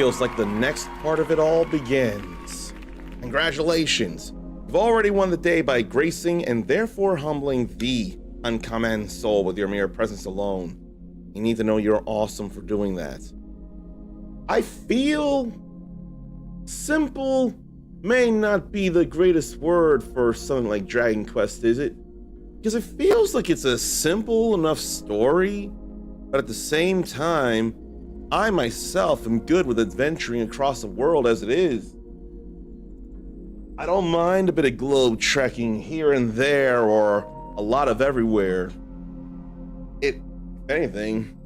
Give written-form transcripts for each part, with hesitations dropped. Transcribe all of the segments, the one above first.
feels like the next part of it all begins. Congratulations! You've already won the day by gracing and therefore humbling the uncommon soul with your mere presence alone. You need to know you're awesome for doing that. I feel simple may not be the greatest word for something like Dragon Quest, is it? Because it feels like it's a simple enough story, but at the same time, I myself am good with adventuring across the world as it is. I don't mind a bit of globe trekking here and there or a lot of everywhere. If anything,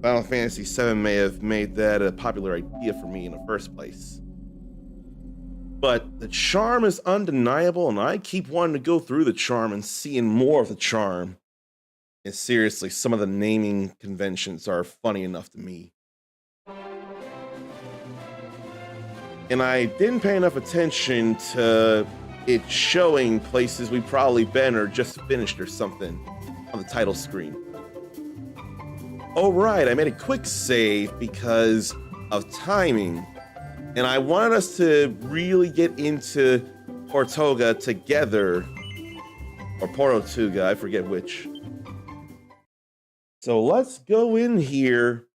Final Fantasy VII may have made that a popular idea for me in the first place. But the charm is undeniable, and I keep wanting to go through the charm and seeing more of the charm. And seriously, some of the naming conventions are funny enough to me. And I didn't pay enough attention to it showing places we've probably been or just finished or something on the title screen. Oh right, I made a quick save because of timing. And I wanted us to really get into Portoga together. Or Porotuga, I forget which. So let's go in here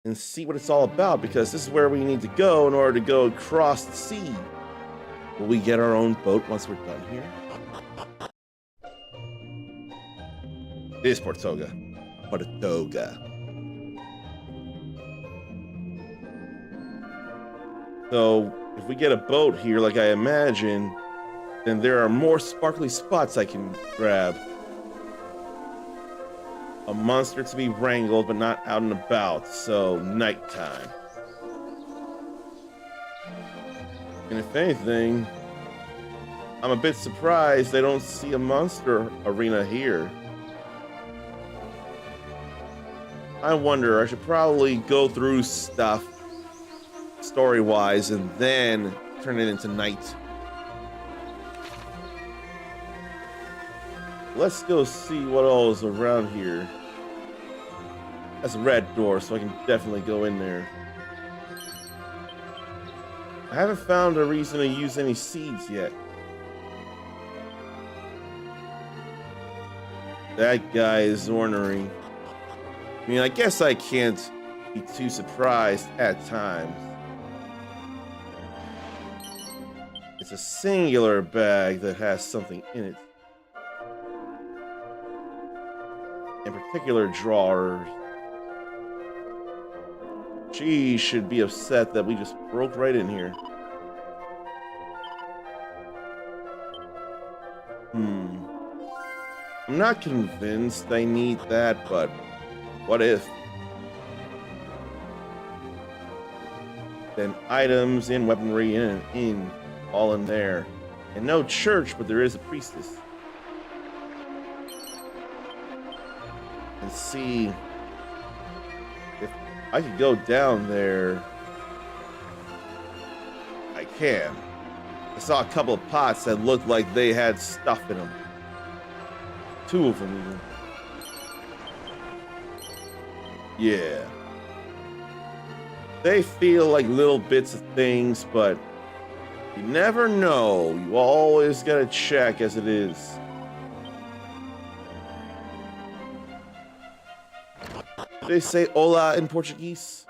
and see what it's all about, because this is where we need to go in order to go across the sea. Will we get our own boat once we're done here? It is Portoga. Portoga. So if we get a boat here like I imagine, then there are more sparkly spots I can grab. A monster to be wrangled, but not out and about, so nighttime. And if anything, I'm a bit surprised I don't see a monster arena here. I wonder, I should probably go through stuff story-wise and then turn it into night. Let's go see what all is around here. That's a red door, so I can definitely go in there. I haven't found a reason to use any seeds yet. That guy is ornery. I mean, I guess I can't be too surprised at times. It's a singular bag that has something in it. In particular, drawers. She should be upset that we just broke right in here. I'm not convinced I need that, but what if? Then items and weaponry in an inn, all in there. And no church, but there is a priestess. And see if I could go down there. I can. I saw a couple of pots that looked like they had stuff in them. 2 of them even. Yeah. They feel like little bits of things, but you never know. You always gotta check as it is. They say hola in Portuguese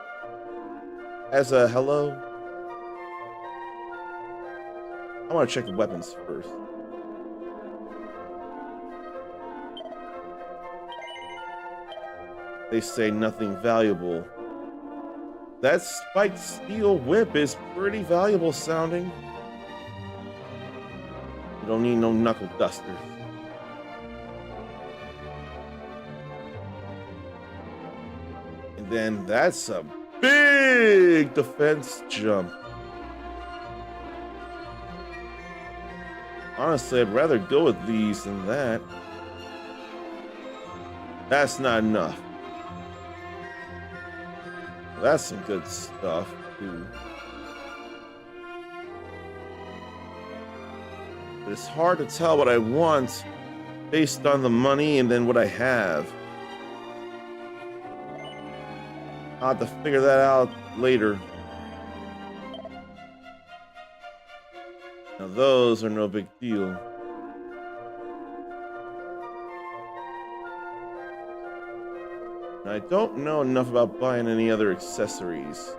as a hello. I want to check the weapons first. They say nothing valuable. That spiked steel whip is pretty valuable sounding. You don't need no knuckle dusters. And then that's a big defense jump. Honestly, I'd rather go with these than that. That's not enough. That's some good stuff, too. But it's hard to tell what I want based on the money and then what I have. I'll have to figure that out later. Now those are no big deal. I don't know enough about buying any other accessories.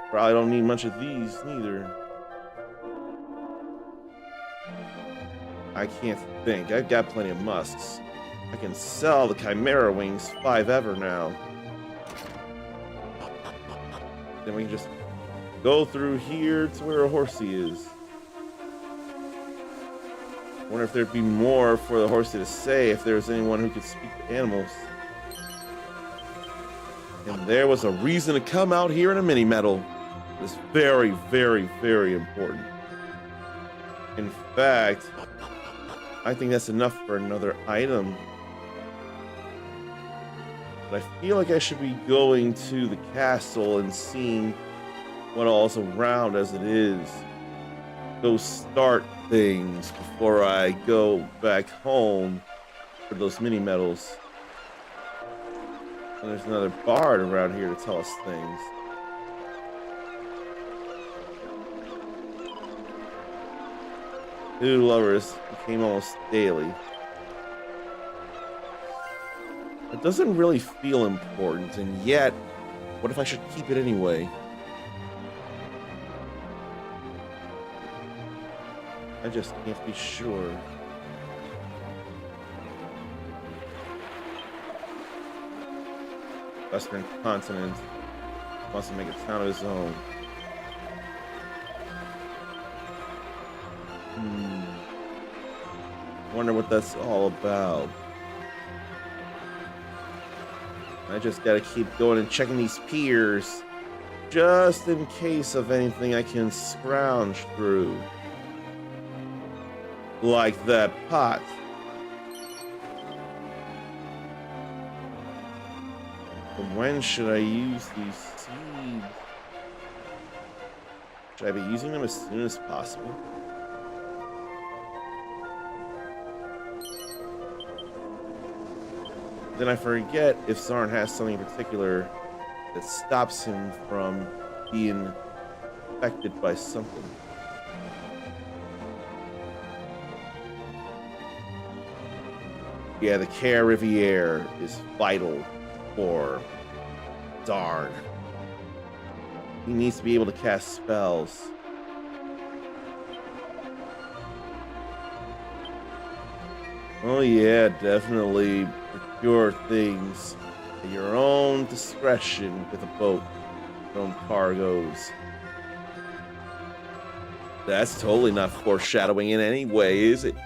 Probably don't need much of these neither. I can't think. I've got plenty of musks. I can sell the Chimera Wings 5 ever now. Then we can just go through here to where a horsey is. Wonder if there'd be more for the horsey to say if there was anyone who could speak to animals. And there was a reason to come out here in a mini medal. It's very, very, very important. In fact, I think that's enough for another item. But I feel like I should be going to the castle and seeing what all's around as it is. Go start things before I go back home for those mini medals. And there's another bard around here to tell us things. Food lovers became almost daily. It doesn't really feel important, and yet, what if I should keep it anyway? I just can't be sure. Western continent wants to make a town of his own. Wonder what that's all about. I just gotta keep going and checking these piers, just in case of anything I can scrounge through. Like that pot. But when should I use these seeds? Should I be using them as soon as possible? Then I forget if Zarn has something in particular that stops him from being affected by something. Yeah, the Care Riviere is vital for Zarn. He needs to be able to cast spells. Oh yeah, definitely procure things at your own discretion with a boat, your own cargoes. That's totally not foreshadowing in any way, is it?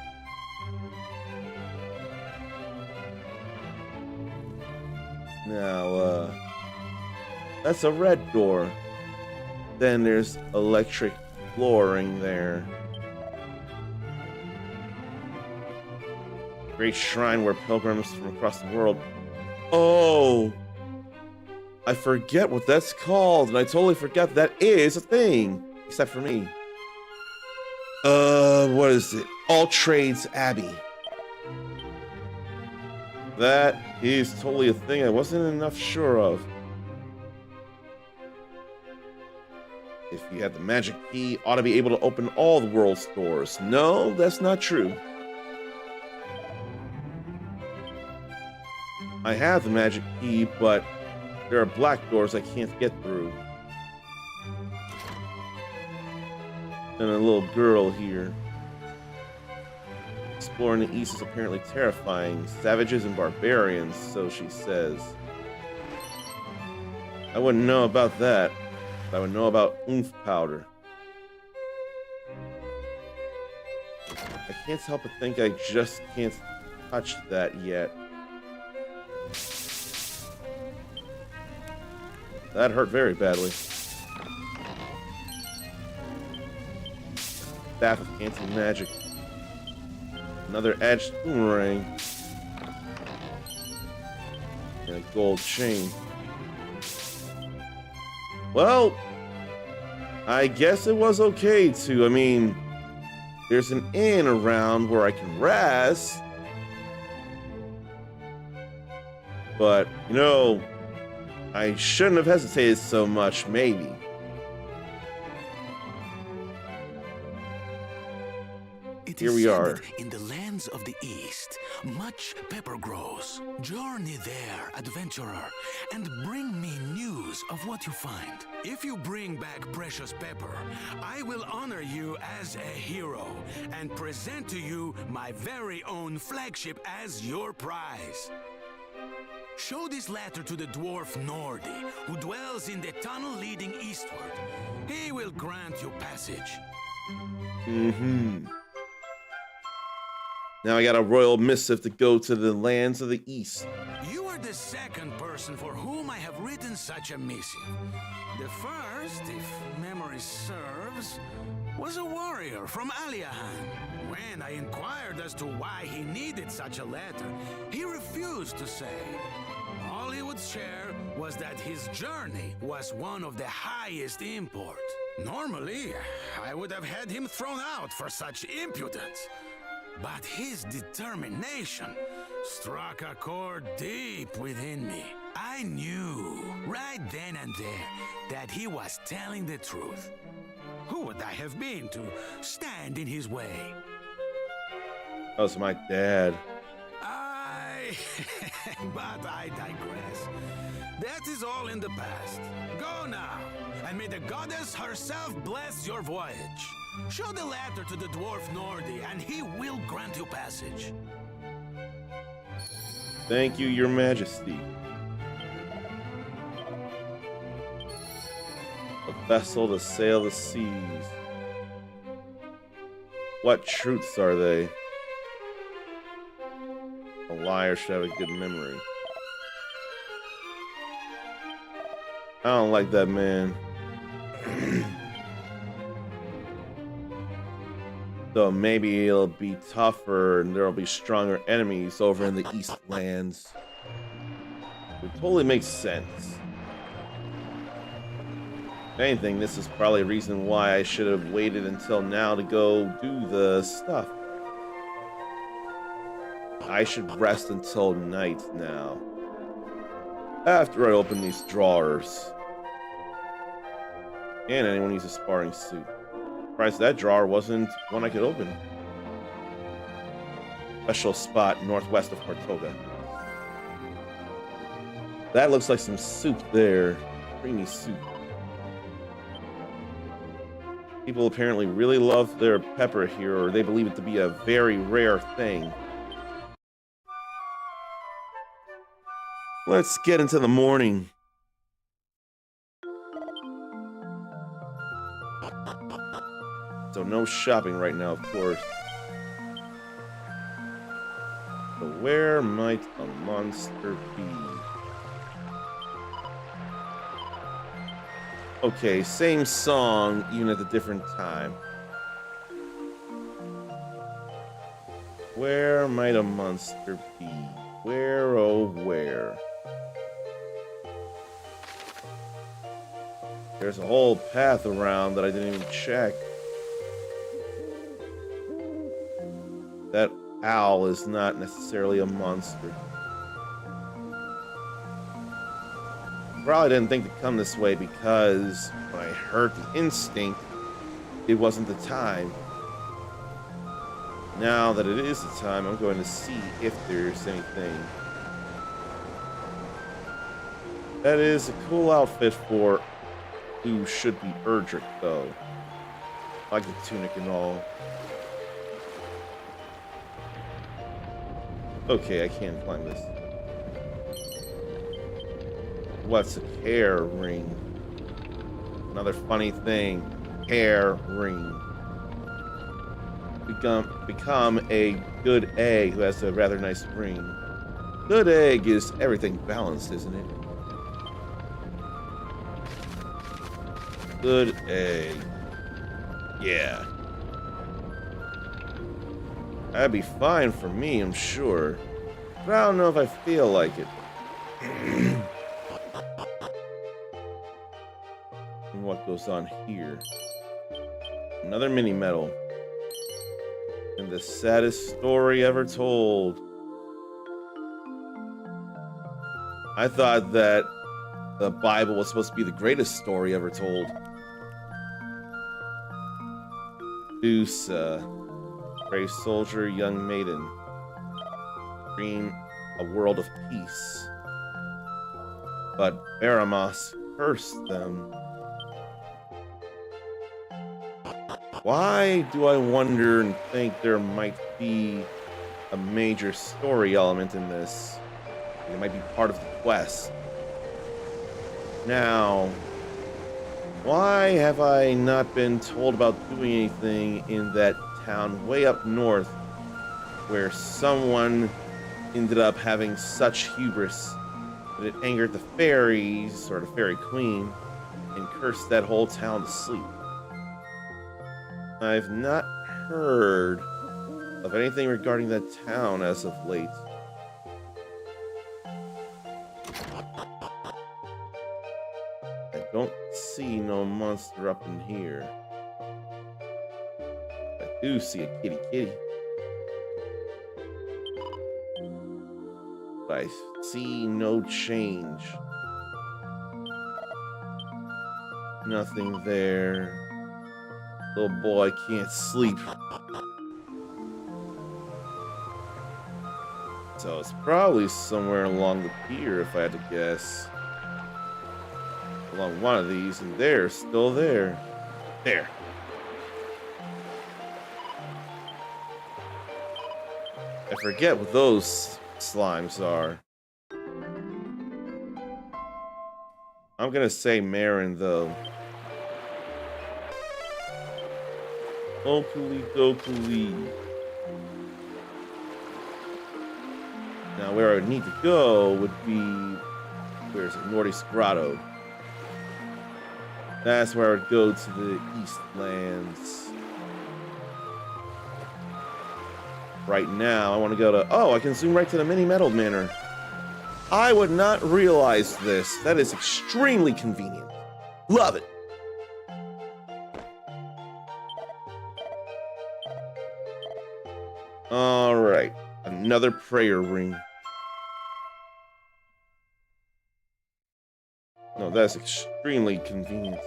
Now, that's a red door. Then there's electric flooring there. Great shrine where pilgrims from across the world. Oh! I forget what that's called, and I totally forgot that is a thing. Except for me. What is it? All Trades Abbey. That is totally a thing I wasn't enough sure of. If you had the magic key, ought to be able to open all the world's doors. No, that's not true. I have the magic key, but there are black doors I can't get through. And a little girl here. Exploring the East is apparently terrifying. Savages and barbarians, so she says. I wouldn't know about that, but I would know about oomph powder. I can't help but think I just can't touch that yet. That hurt very badly. Staff of anti-magic. Another edged boomerang. And a gold chain. Well, I guess it was okay to. I mean, there's an inn around where I can rest. But, you know, I shouldn't have hesitated so much, maybe. It Here is we said are. that in the lands of the East, much pepper grows. Journey there, adventurer, and bring me news of what you find. If you bring back precious pepper, I will honor you as a hero and present to you my very own flagship as your prize. Show this letter to the dwarf Nordi, who dwells in the tunnel leading eastward. He will grant you passage. Now I got a royal missive to go to the lands of the east. You are the second person for whom I have written such a missive. The first, if memory serves, was a warrior from Aliahan. When I inquired as to why he needed such a letter, he refused to say. All he would share was that his journey was one of the highest import. Normally, I would have had him thrown out for such impudence. But his determination struck a chord deep within me. I knew, right then and there, that he was telling the truth. Who would I have been to stand in his way? That was my dad. But I digress. That is all in the past. Go now, and may the goddess herself bless your voyage. Show the letter to the dwarf Nordi, and he will grant you passage. Thank you, your majesty. A vessel to sail the seas. What truths are they? A liar should have a good memory. I don't like that man. So maybe it'll be tougher and there'll be stronger enemies over in the Eastlands. It totally makes sense. If anything, this is probably a reason why I should have waited until now to go do the stuff. I should rest until night now. After I open these drawers. And anyone needs a sparring suit. Surprised that drawer wasn't one I could open. Special spot northwest of Partoga. That looks like some soup there. Creamy soup. People apparently really love their pepper here, or they believe it to be a very rare thing. Let's get into the morning. So no shopping right now, of course. So where might a monster be? Okay, same song, even at a different time. Where might a monster be? Where, oh, where? There's a whole path around that I didn't even check. That owl is not necessarily a monster. Probably didn't think to come this way because when I heard the instinct, it wasn't the time. Now that it is the time, I'm going to see if there's anything. That is a cool outfit for who should be ERDRICK, though. I like the tunic and all. Okay, I can't climb this. What's a hair ring? Another funny thing. Hair ring. Become a good egg who has a rather nice ring. Good egg is everything balanced, isn't it? Good egg. Yeah. That'd be fine for me, I'm sure. But I don't know if I feel like it. And what goes on here? Another mini medal. And the saddest story ever told. I thought that the Bible was supposed to be the greatest story ever told. Usa. Brave soldier, young maiden. Dream a world of peace. But Baramos cursed them. Why do I wonder and think there might be a major story element in this? It might be part of the quest. Now, why have I not been told about doing anything in that town way up north where someone ended up having such hubris that it angered the fairies, or the fairy queen, and cursed that whole town to sleep? I've not heard of anything regarding that town as of late. I don't see no monster up in here. I do see a kitty. But I see no change. Nothing there. Little boy can't sleep. So it's probably somewhere along the pier, if I had to guess. Along one of these, and they're still there. There. I forget what those slimes are. I'm gonna say Marin, though. Okuli dokuli. Now, where I would need to go would be, where's it? Nordisk Grotto. That's where I would go to the Eastlands. Right now, I want to go to, oh, I can zoom right to the Mini Metal Manor. I would not realize this. That is extremely convenient. Love it. All right, another prayer ring. No, that's extremely convenient.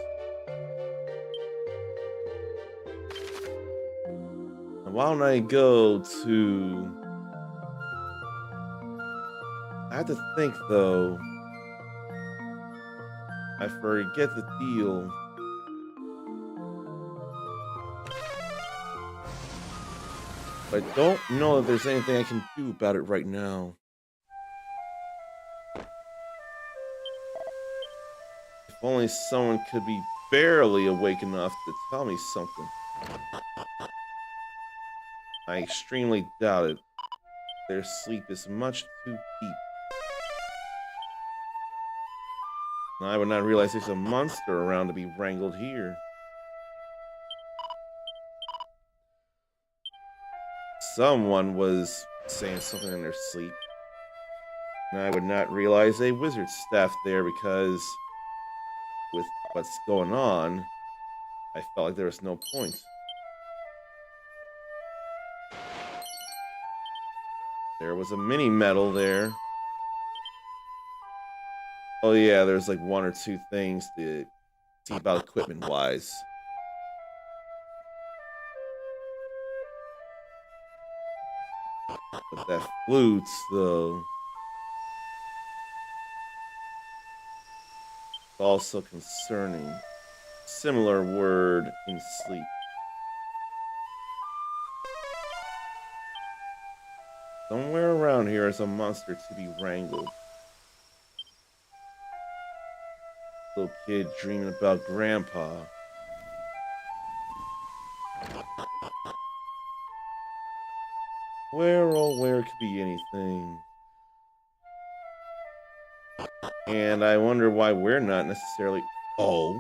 And why don't I go to... I have to think, though. I forget the deal. But I don't know if there's anything I can do about it right now. If only someone could be barely awake enough to tell me something. I extremely doubt it. Their sleep is much too deep. I would not realize there's a monster around to be wrangled here. Someone was saying something in their sleep. And I would not realize a wizard staff there, because with what's going on, I felt like there was no point. There was a mini medal there. Oh yeah, there's like one or two things to see about equipment-wise. But that flute, though, is also concerning. Similar word in sleep. Somewhere around here is a monster to be wrangled. Little kid dreaming about grandpa. Where, oh, where could be anything? And I wonder why we're not necessarily... Oh.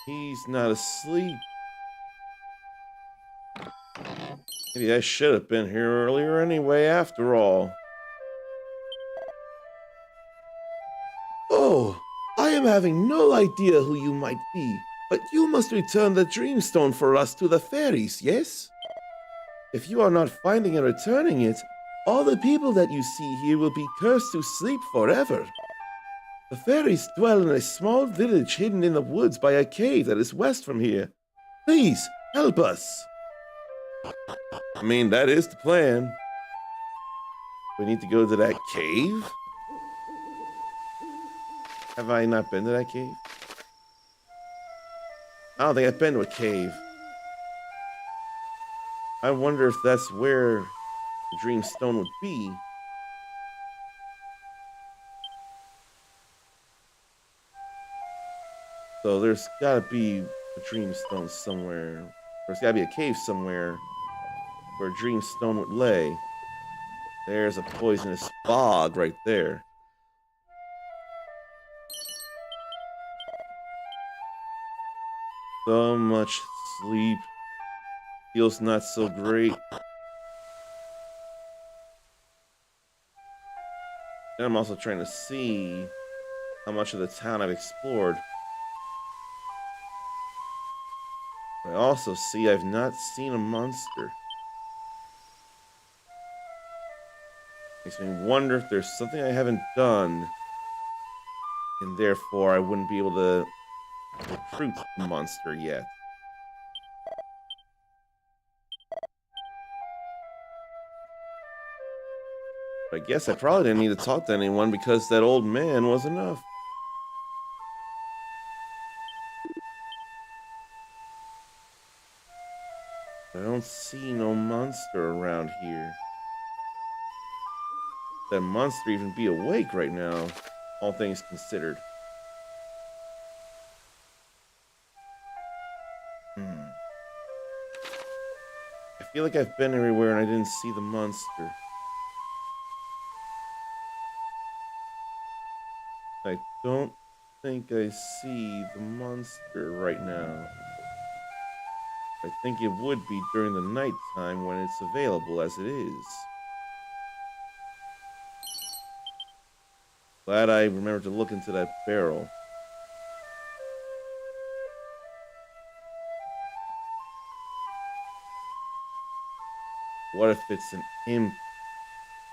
He's not asleep. Maybe I should have been here earlier anyway, after all. Oh, I am having no idea who you might be, but you must return the Dreamstone for us to the fairies, yes? If you are not finding and returning it, all the people that you see here will be cursed to sleep forever. The fairies dwell in a small village hidden in the woods by a cave that is west from here. Please, help us. I mean, that is the plan. We need to go to that cave? Have I not been to that cave? I don't think I've been to a cave. I wonder if that's where the Dream Stone would be. So there's gotta be a Dream Stone somewhere. There's gotta be a cave somewhere where a Dream Stone would lay. There's a poisonous bog right there. So much sleep. Feels not so great. And I'm also trying to see how much of the town I've explored. I also see I've not seen a monster. Makes me wonder if there's something I haven't done, and therefore I wouldn't be able to recruit the monster yet. But I guess I probably didn't need to talk to anyone because that old man was enough. I don't see no monster around here. That monster even be awake right now, all things considered. I feel like I've been everywhere and I didn't see the monster. I don't think I see the monster right now. I think it would be during the nighttime when it's available as it is. Glad I remembered to look into that barrel. What if it's an imp?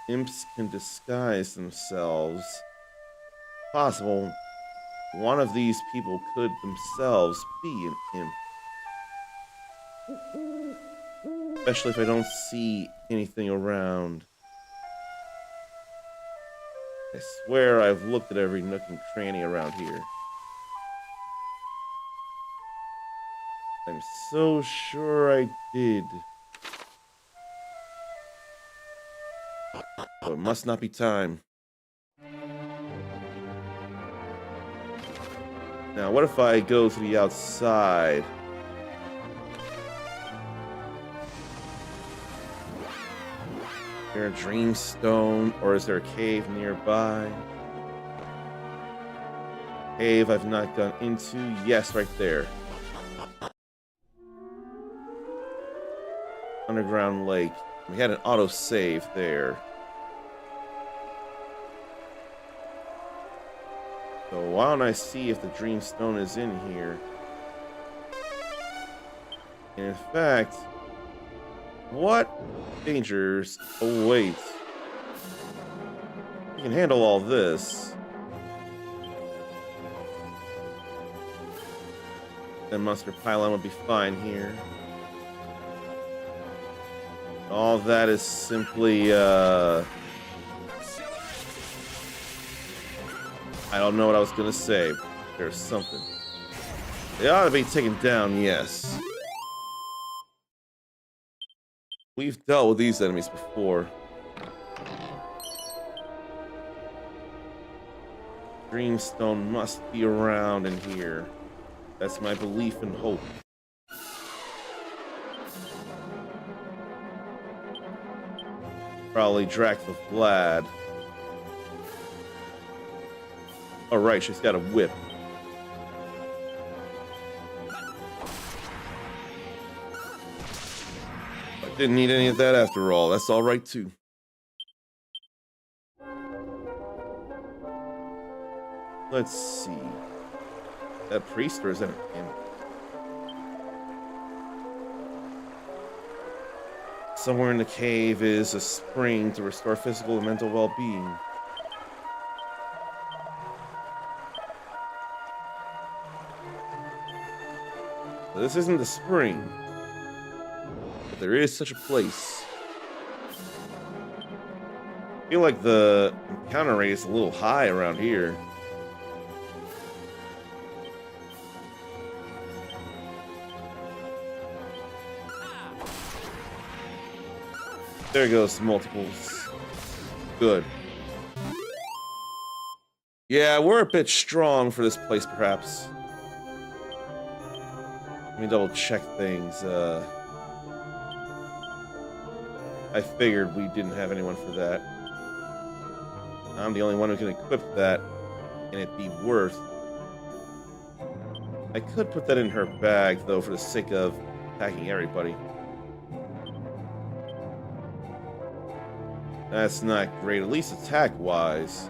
Imps can disguise themselves. Possible one of these people could themselves be an imp. Especially if I don't see anything around. I swear I've looked at every nook and cranny around here. I'm so sure I did. But it must not be time. Now, what if I go to the outside? Is there a dream stone, or is there a cave nearby? Cave I've not gone into. Yes, right there. Underground lake. We had an auto save there. So why don't I see if the dream stone is in here? And in fact, what dangers await? You can handle all this. That monster pylon would be fine here. All that is simply, I don't know what I was gonna say. There's something. They ought to be taken down, yes. We've dealt with these enemies before. Dreamstone must be around in here. That's my belief and hope. Probably Drac the Vlad. Oh, right, she's got a whip. I didn't need any of that after all. That's all right, too. Let's see. That priest, or is that an imp? Somewhere in the cave is a spring to restore physical and mental well-being. This isn't the spring. there is such a place. I feel like the encounter rate is a little high around here. There goes multiples. Good. Yeah, we're a bit strong for this place, perhaps. Let me double check things. I figured we didn't have anyone for that. I'm the only one who can equip that, and it'd be worth. I could put that in her bag, though, for the sake of attacking everybody. That's not great, at least attack-wise.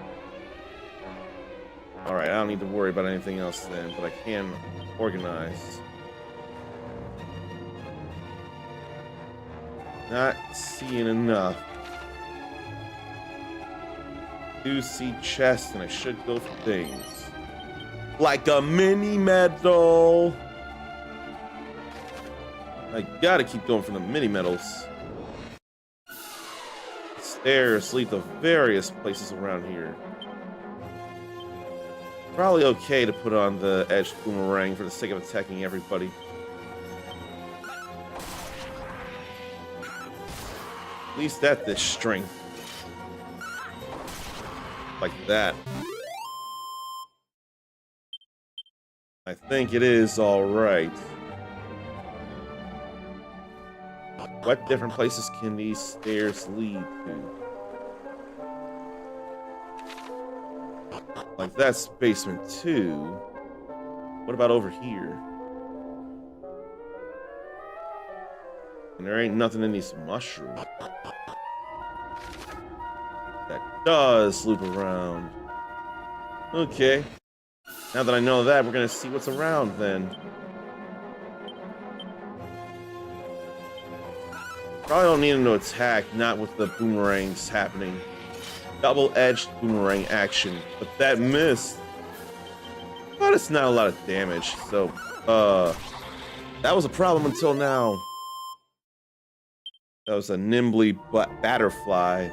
Alright, I don't need to worry about anything else then, but I can organize. Not seeing enough. Do see chests, and I should go for things. Like a mini medal! I gotta keep going for the mini medals. Stairs lead to various places around here. Probably okay to put on the edged boomerang for the sake of attacking everybody. At least at this strength. Like that. I think it is alright. What different places can these stairs lead to? Like that's basement 2. What about over here? And there ain't nothing in these mushrooms. That does loop around. Okay. Now that I know that, we're gonna see what's around then. Probably don't need him to attack, not with the boomerangs happening. Double-edged boomerang action, but that missed. But it's not a lot of damage, so, that was a problem until now. That was a nimbly batterfly.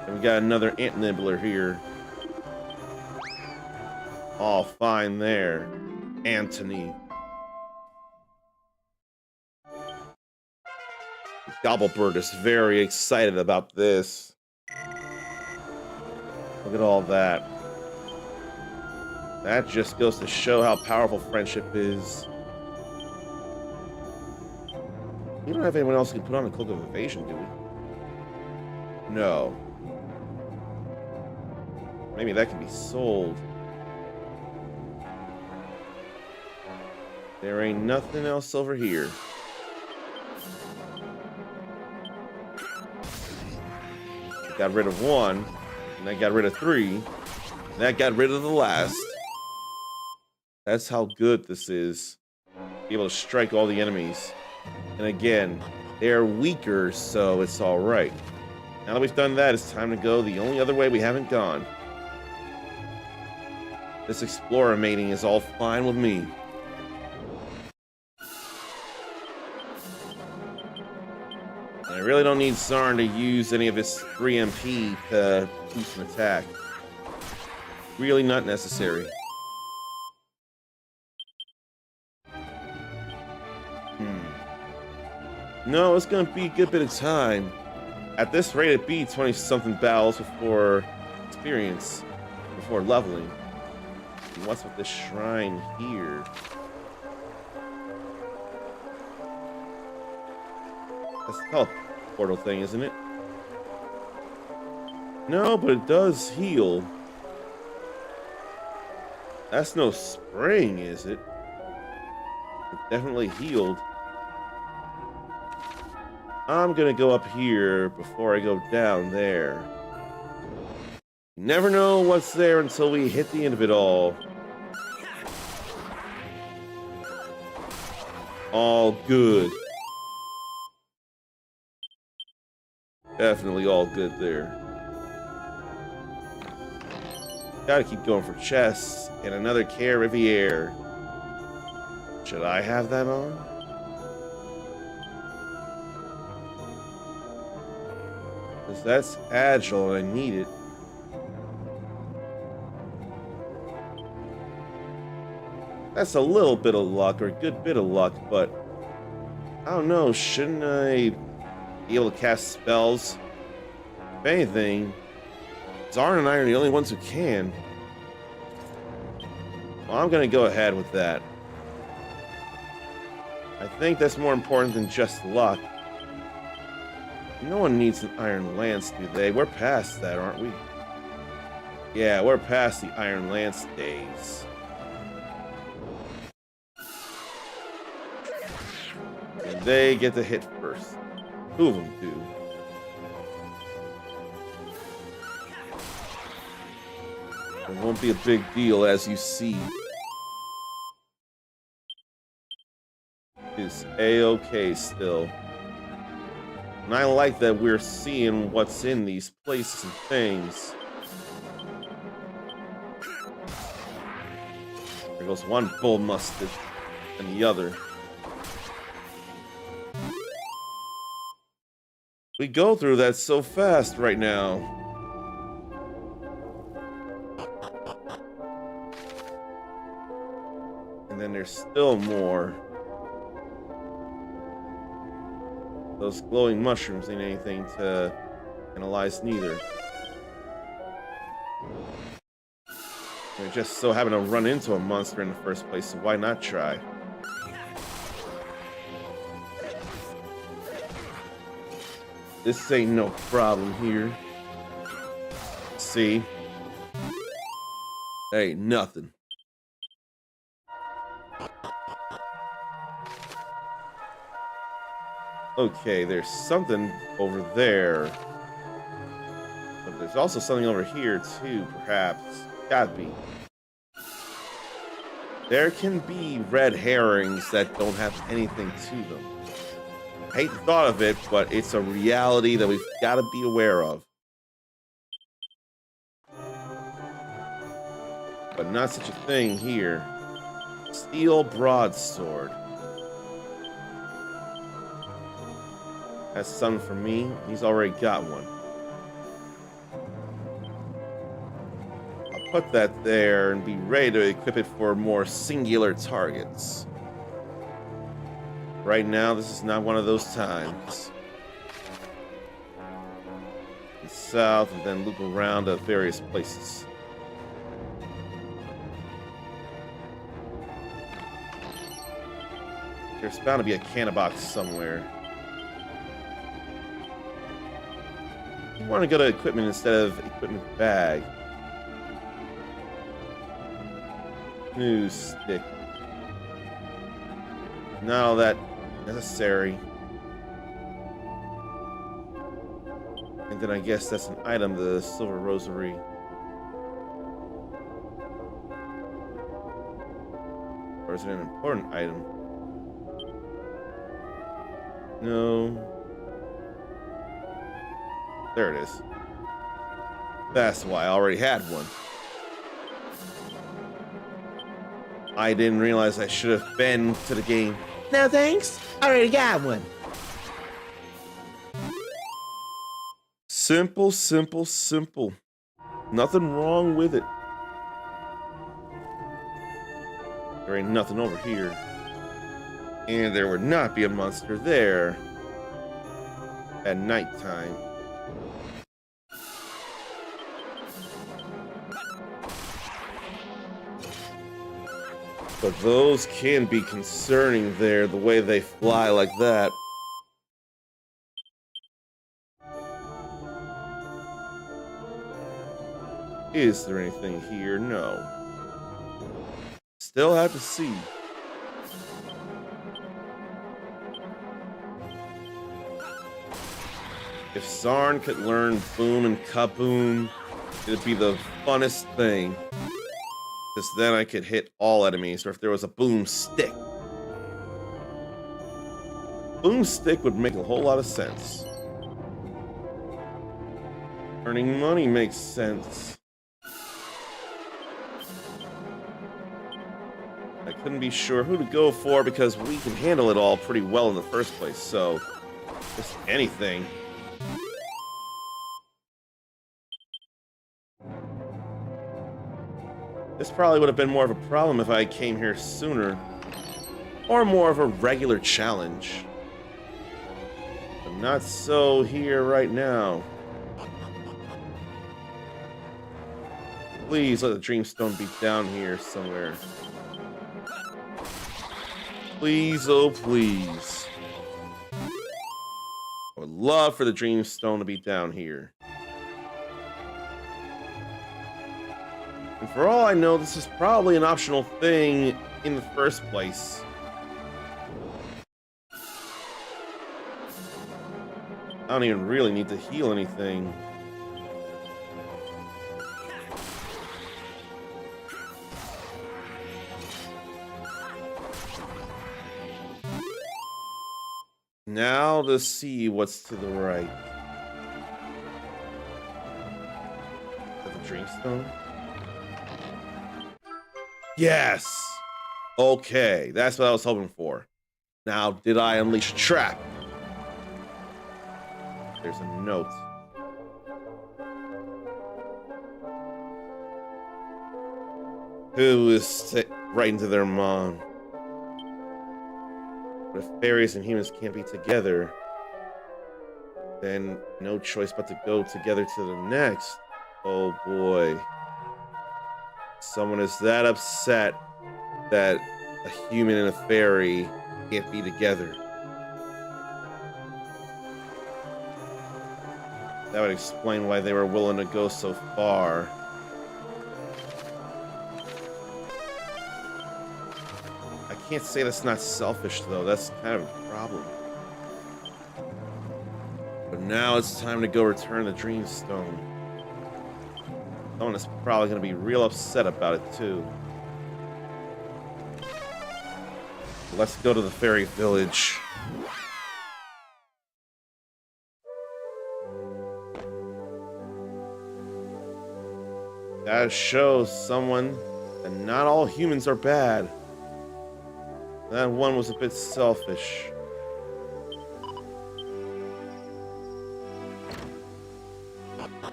And we got another ant nibbler here. All fine there, Anthony. Gobblebird is very excited about this. Look at all that. That just goes to show how powerful friendship is. We don't have anyone else who can put on a cloak of evasion, do we? No. Maybe that can be sold. There ain't nothing else over here. Got rid of one, and I got rid of 3, and that got rid of the last. That's how good this is. Be able to strike all the enemies. And again, they're weaker, so it's alright. Now that we've done that, it's time to go the only other way we haven't gone. This explorer mating is all fine with me. I really don't need Zarn to use any of his 3 MP to boost an attack. Really not necessary. No, it's gonna be a good bit of time. At this rate, it'd be 20-something battles before experience, before leveling. And what's with this shrine here? That's the portal thing, isn't it? No, but it does heal. That's no spring, is it? It definitely healed. I'm gonna go up here before I go down there. You never know what's there until we hit the end of it all. All good. Definitely all good there. Gotta keep going for chests and another Care Riviere. Should I have that on? Because that's agile and I need it. That's a little bit of luck, or a good bit of luck, but I don't know, shouldn't I be able to cast spells? If anything, Zarn and I are the only ones who can. Well, I'm gonna go ahead with that. I think that's more important than just luck. No one needs an Iron Lance, do they? We're past that, aren't we? Yeah, we're past the Iron Lance days. And they get to hit first. Two of them do. It won't be a big deal, as you see. It's A-okay still. And I like that we're seeing what's in these places and things. There goes one bull mustard and the other. We go through that so fast right now. And then there's still more. Those glowing mushrooms ain't anything to analyze neither. We just so happen to run into a monster in the first place, so why not try? This ain't no problem here. See? Ain't nothing. Okay, there's something over there. But there's also something over here, too, perhaps. Gotta be. There can be red herrings that don't have anything to them. I hate the thought of it, but it's a reality that we've got to be aware of. But not such a thing here. Steel broadsword. That's something for me. He's already got one. I'll put that there and be ready to equip it for more singular targets. Right now, this is not one of those times. And south, and then loop around to various places. There's bound to be a cannon box somewhere. I want to go to equipment instead of equipment bag. New stick. Not all that necessary. And then I guess that's an item, the silver rosary. Or is it an important item? No. There it is. That's why I already had one. I didn't realize I should have been to the game. No thanks, I already got one. Simple, simple, simple. Nothing wrong with it. There ain't nothing over here. And there would not be a monster there at nighttime. But those can be concerning there, the way they fly like that. Is there anything here? No. Still have to see. If Zarn could learn boom and kaboom, it'd be the funnest thing. Because then I could hit all enemies, or if there was a boom stick. Boom stick would make a whole lot of sense. Earning money makes sense. I couldn't be sure who to go for because we can handle it all pretty well in the first place, so just anything. probably would have been more of a problem if I came here sooner. Or more of a regular challenge. But not so here right now. Please let the Dreamstone be down here somewhere. Please, oh please. I would love for the Dreamstone to be down here. And for all I know, this is probably an optional thing in the first place. I don't even really need to heal anything. Now to see what's to the right. Is that the Dreamstone? Yes! Okay, that's what I was hoping for. Now, did I unleash a trap? There's a note. Who is right into their mom? But if fairies and humans can't be together, then no choice but to go together to the next. Oh boy. Someone is that upset that a human and a fairy can't be together. That would explain why they were willing to go so far. I can't say that's not selfish, though. That's kind of a problem. But now it's time to go return the Dreamstone. Someone is probably going to be real upset about it, too. Let's go to the fairy village. That shows someone that not all humans are bad. That one was a bit selfish.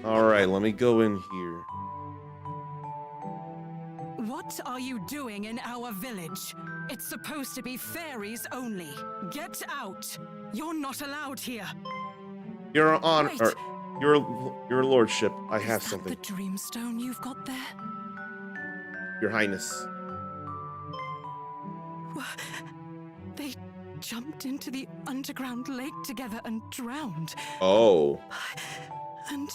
Alright, let me go in here. What are you doing in our village? It's supposed to be fairies only. Get out! You're not allowed here. Your Honor, Wait. your Lordship, I have Is that something. the Dreamstone you've got there? Your Highness. They jumped into the underground lake together and drowned. Oh. And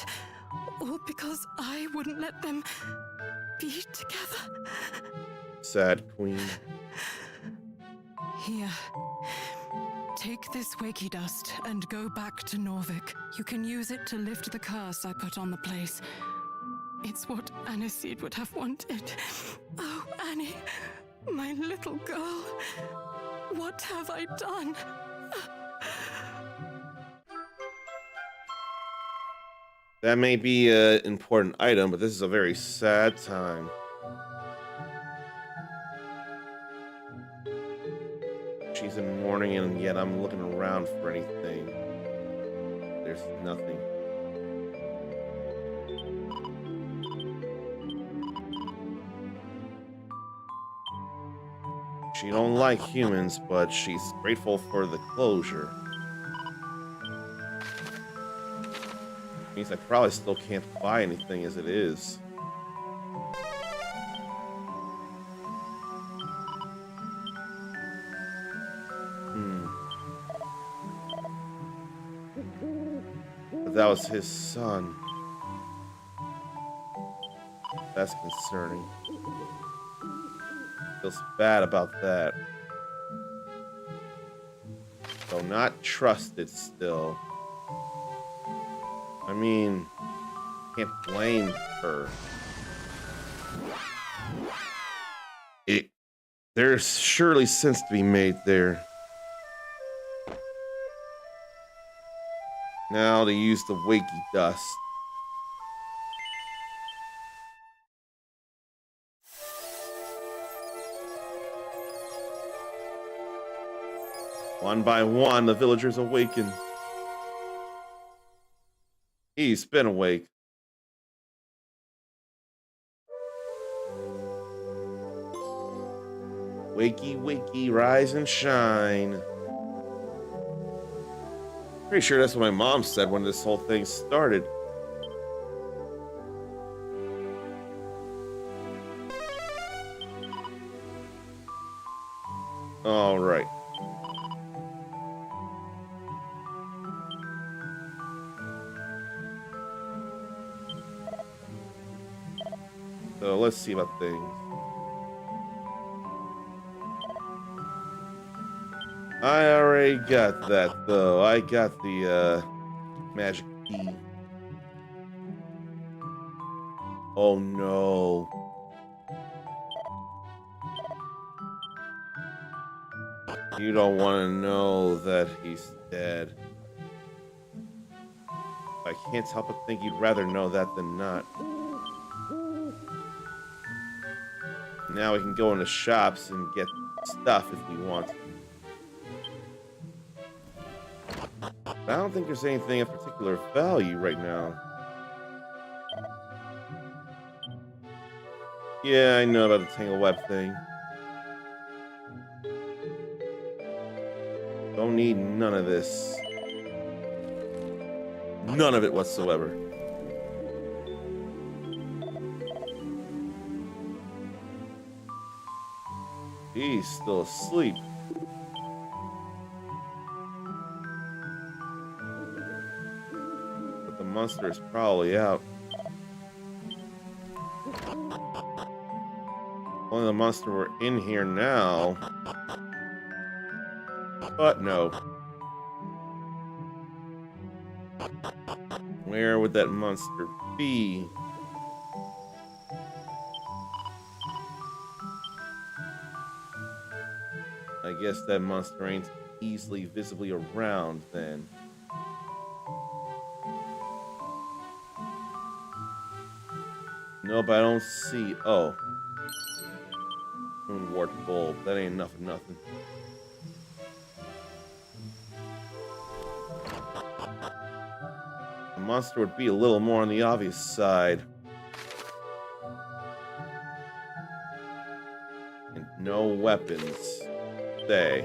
all because I wouldn't let them be together. Sad Queen. Here. Take this wakey dust and go back to Norvik. You can use it to lift the curse I put on the place. It's what Aniseed would have wanted. Oh, Annie, my little girl. What have I done? That may be an important item, but this is a very sad time. She's in mourning, and yet I'm looking around for anything. There's nothing. She don't like humans, but she's grateful for the closure. Means I probably still can't buy anything as it is. But that was his son. That's concerning. Feels bad about that. So not trusted still. I mean, can't blame her. There's surely sense to be made there. Now to use the wakey dust. One by one, the villagers awaken. He's been awake. Wakey, wakey, rise and shine. Pretty sure that's what my mom said when this whole thing started. All right. So let's see about things. I already got that, though. I got the, magic key. Oh, no. You don't want to know that he's dead. I can't help but think you'd rather know that than not. Now we can go into shops and get stuff if we want. But I don't think there's anything of particular value right now. Yeah, I know about the Tangle Web thing. Don't need none of this. None of it whatsoever. He's still asleep. But the monster is probably out. Only the monster were in here now. But no. Where would that monster be? I guess that monster ain't easily visibly around then. Nope, I don't see. Oh. Moonwort bulb. That ain't nothing. The monster would be a little more on the obvious side. And no weapons. Stay.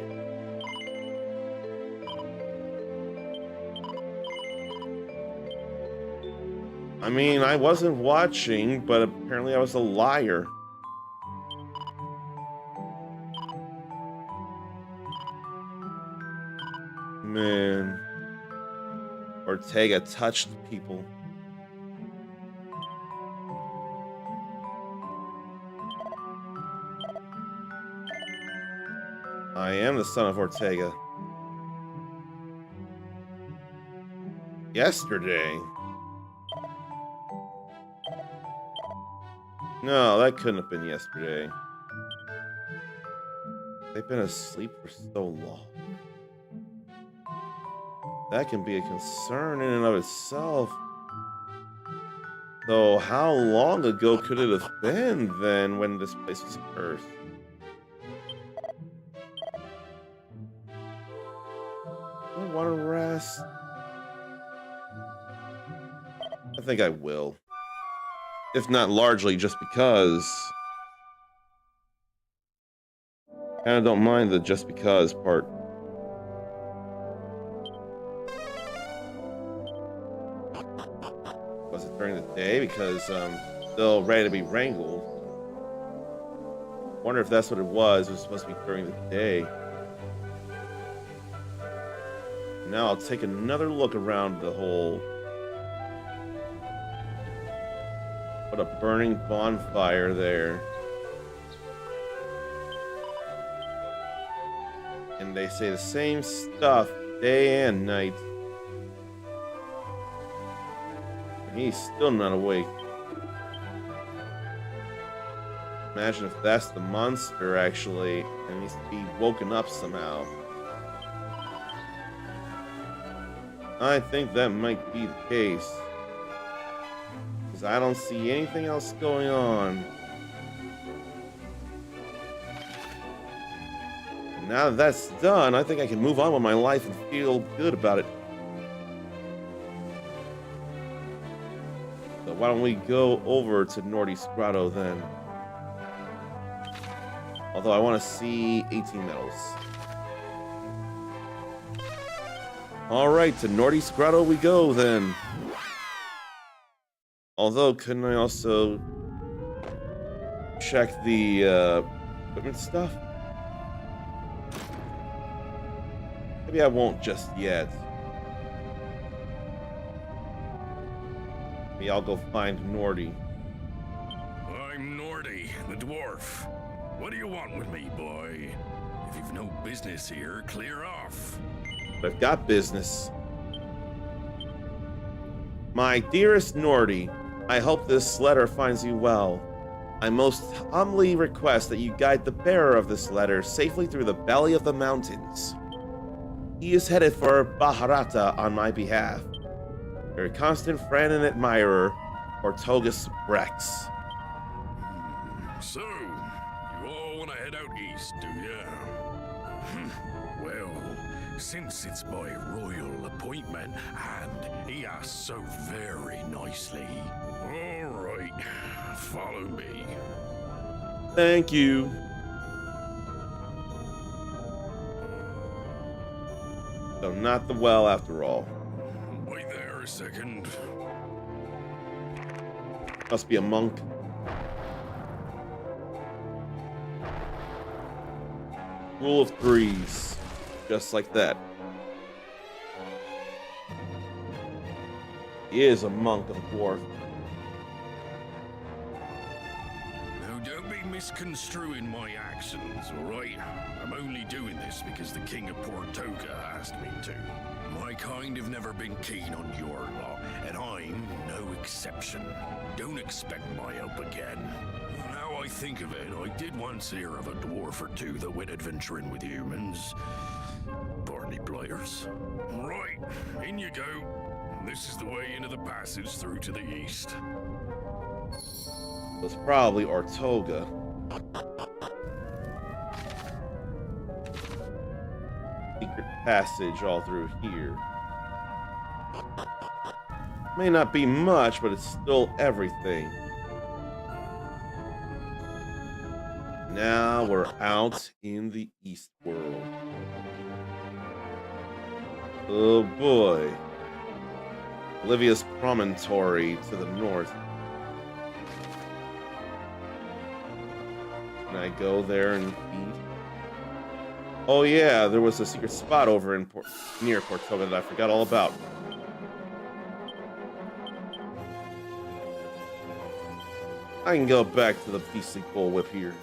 I mean, I wasn't watching, but apparently I was a liar. Man. Ortega touched people. I am the son of Ortega. Yesterday. No, that couldn't have been yesterday. They've been asleep for so long. That can be a concern in and of itself. So how long ago could it have been then when this place was cursed? I want to rest. I think I will. If not largely just because. Kinda don't mind the just because part. Was it during the day? Because I'm still ready to be wrangled. Wonder if that's what it was. It was supposed to be during the day. Now I'll take another look around the whole. What a burning bonfire there. And they say the same stuff day and night. And he's still not awake. Imagine if that's the monster actually, and needs to be woken up somehow. I think that might be the case. Because I don't see anything else going on. And now that that's done, I think I can move on with my life and feel good about it. So why don't we go over to Nordy's Grotto then? Although I want to see 18 medals. Alright, to Nordy's Grotto we go then. Although, couldn't I also check the equipment stuff? Maybe I won't just yet. Maybe I'll go find Nordy. I'm Nordy, the dwarf. What do you want with me, boy? If you've no business here, clear off. But I've got business. My dearest Nordy, I hope this letter finds you well. I most humbly request that you guide the bearer of this letter safely through the belly of the mountains. He is headed for Baharata on my behalf. Your constant friend and admirer, Ortogus Rex. So, you all want to head out east, do ya? Well, since it's my royal appointment, and he asked so very nicely. All right, follow me. Thank you. So not the well after all. Wait there a second. Must be a monk. Rule of threes. Just like that. He is a monk of dwarf. Now, don't be misconstruing my actions, alright? I'm only doing this because the King of Portoga asked me to. My kind have never been keen on your lot, and I'm no exception. Don't expect my help again. Now I think of it, I did once hear of a dwarf or two that went adventuring with humans. Barney Blighters. Right, in you go. This is the way into the passage through to the east. It's probably Ortoga. Secret passage all through here. May not be much, but it's still everything. Now we're out in the East world. Oh boy. Olivia's Promontory to the north. Can I go there and eat? Oh yeah, there was a secret spot over in near Portoga that I forgot all about. I can go back to the beastly bullwhip here.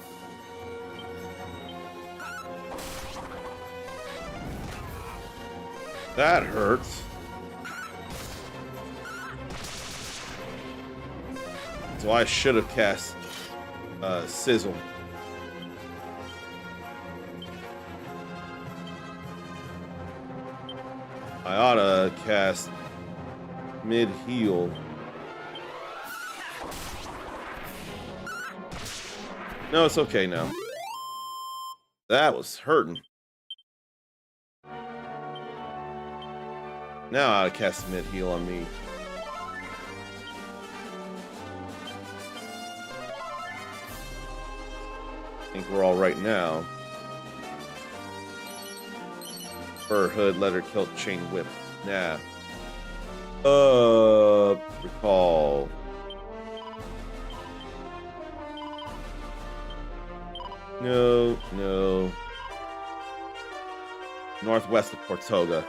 That hurts. So I should have cast Sizzle. I ought to cast mid-heal. No, it's okay now. That was hurting. Now I ought to cast mid-heal on me. I think we're all right now. Fur hood, leather kilt, chain whip. Nah. Recall. No, no. Northwest of Portoga.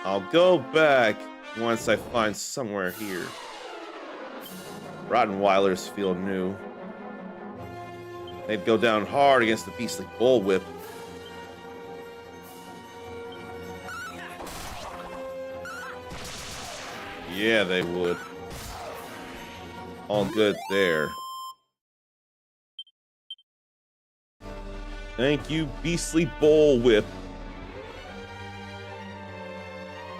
I'll go back once I find somewhere here. Rottenweilers feel new. They'd go down hard against the beastly bullwhip. Yeah, they would. All good there. Thank you, beastly bullwhip.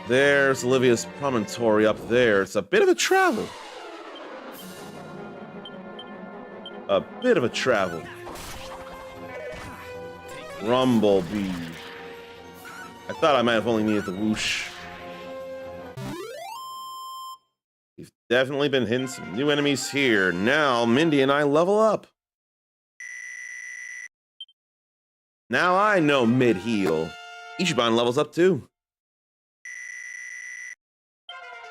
There's Olivia's Promontory up there. It's a bit of a travel. A bit of a travel. Rumblebee. I thought I might have only needed the whoosh. We've Definitely been hitting some new enemies here. Now, Mindy and I level up. Now I know mid-heal. Ichiban levels up too.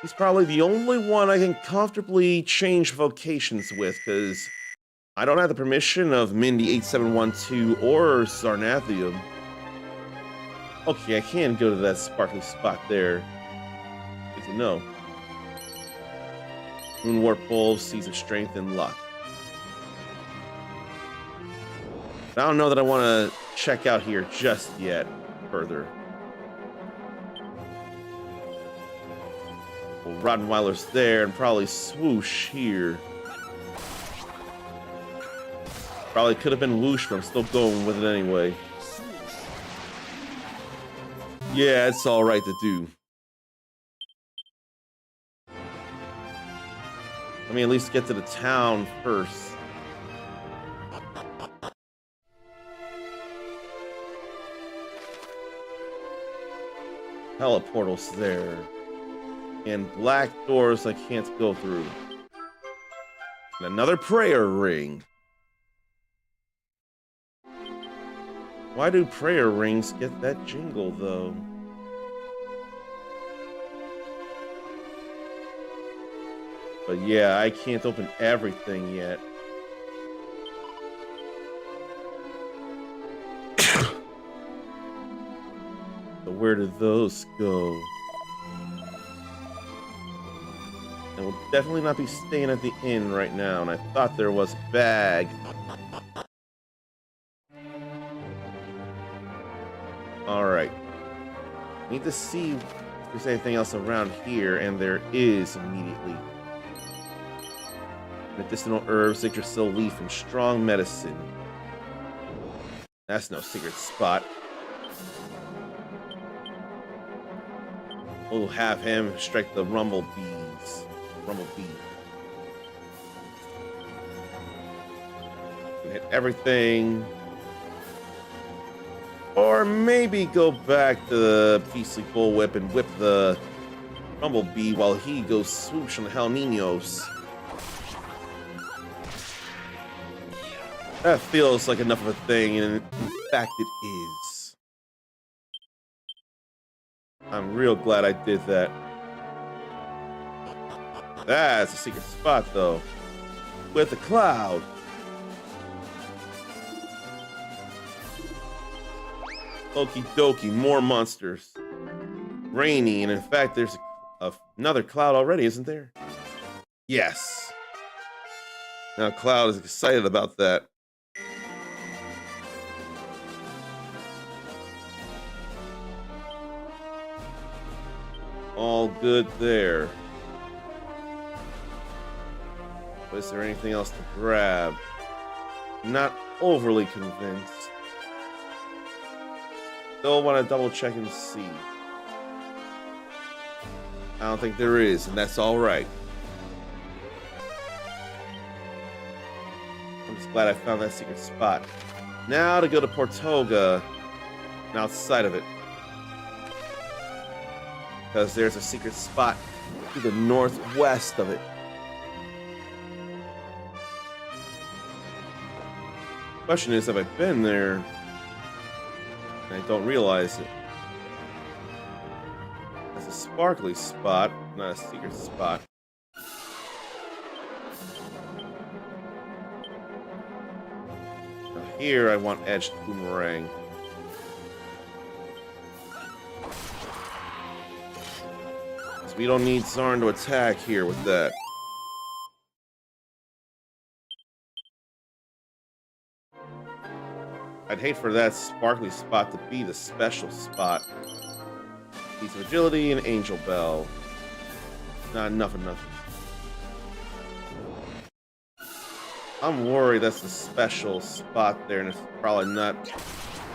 He's probably the only one I can comfortably change vocations with, because I don't have the permission of Mindy 8712 or Sarnathium. Okay, I can go to that sparkly spot there. Good to know. Moonwarp Bulb, Seeds of Strength, and Luck. I don't know that I want to check out here just yet further. Well, Rottenweiler's there, and probably Swoosh here. Probably could have been Whoosh, but I'm still going with it anyway. Yeah, it's alright to do. Let me at least get to the town first. Teleportals there. And black doors I can't go through. And another prayer ring. Why do prayer rings get that jingle, though? But yeah, I can't open everything yet. So where did those go? And we'll definitely not be staying at the inn right now, and I thought there was a bag. Alright. Need to see if there's anything else around here, and there is immediately. Medicinal herbs, Yggdrasil leaf, and strong medicine. That's no secret spot. We'll have him strike the Rumblebees. Rumblebee. Hit everything. Or maybe go back to the beastly bullwhip and whip the Rumblebee while he goes swoosh on the Hell Niños. That feels like enough of a thing, and in fact it is. I'm real glad I did that. That's a secret spot, though. With a cloud. Okie dokie, more monsters. Rainy, and in fact, there's another cloud already, isn't there? Yes. Now Cloud is excited about that. All good there. Is there anything else to grab? Not overly convinced. Still want to double check and see. I don't think there is, and that's alright. I'm just glad I found that secret spot. Now to go to Portoga and outside of it. Because there's a secret spot to the northwest of it. Question is, have I been there? And I don't realize it. That's a sparkly spot, not a secret spot. Now here I want edged boomerang. So we don't need Zarn to attack here with that. I'd hate for that sparkly spot to be the special spot. Piece of agility and Angel Bell. Not enough of nothing. I'm worried that's the special spot there, and it's probably not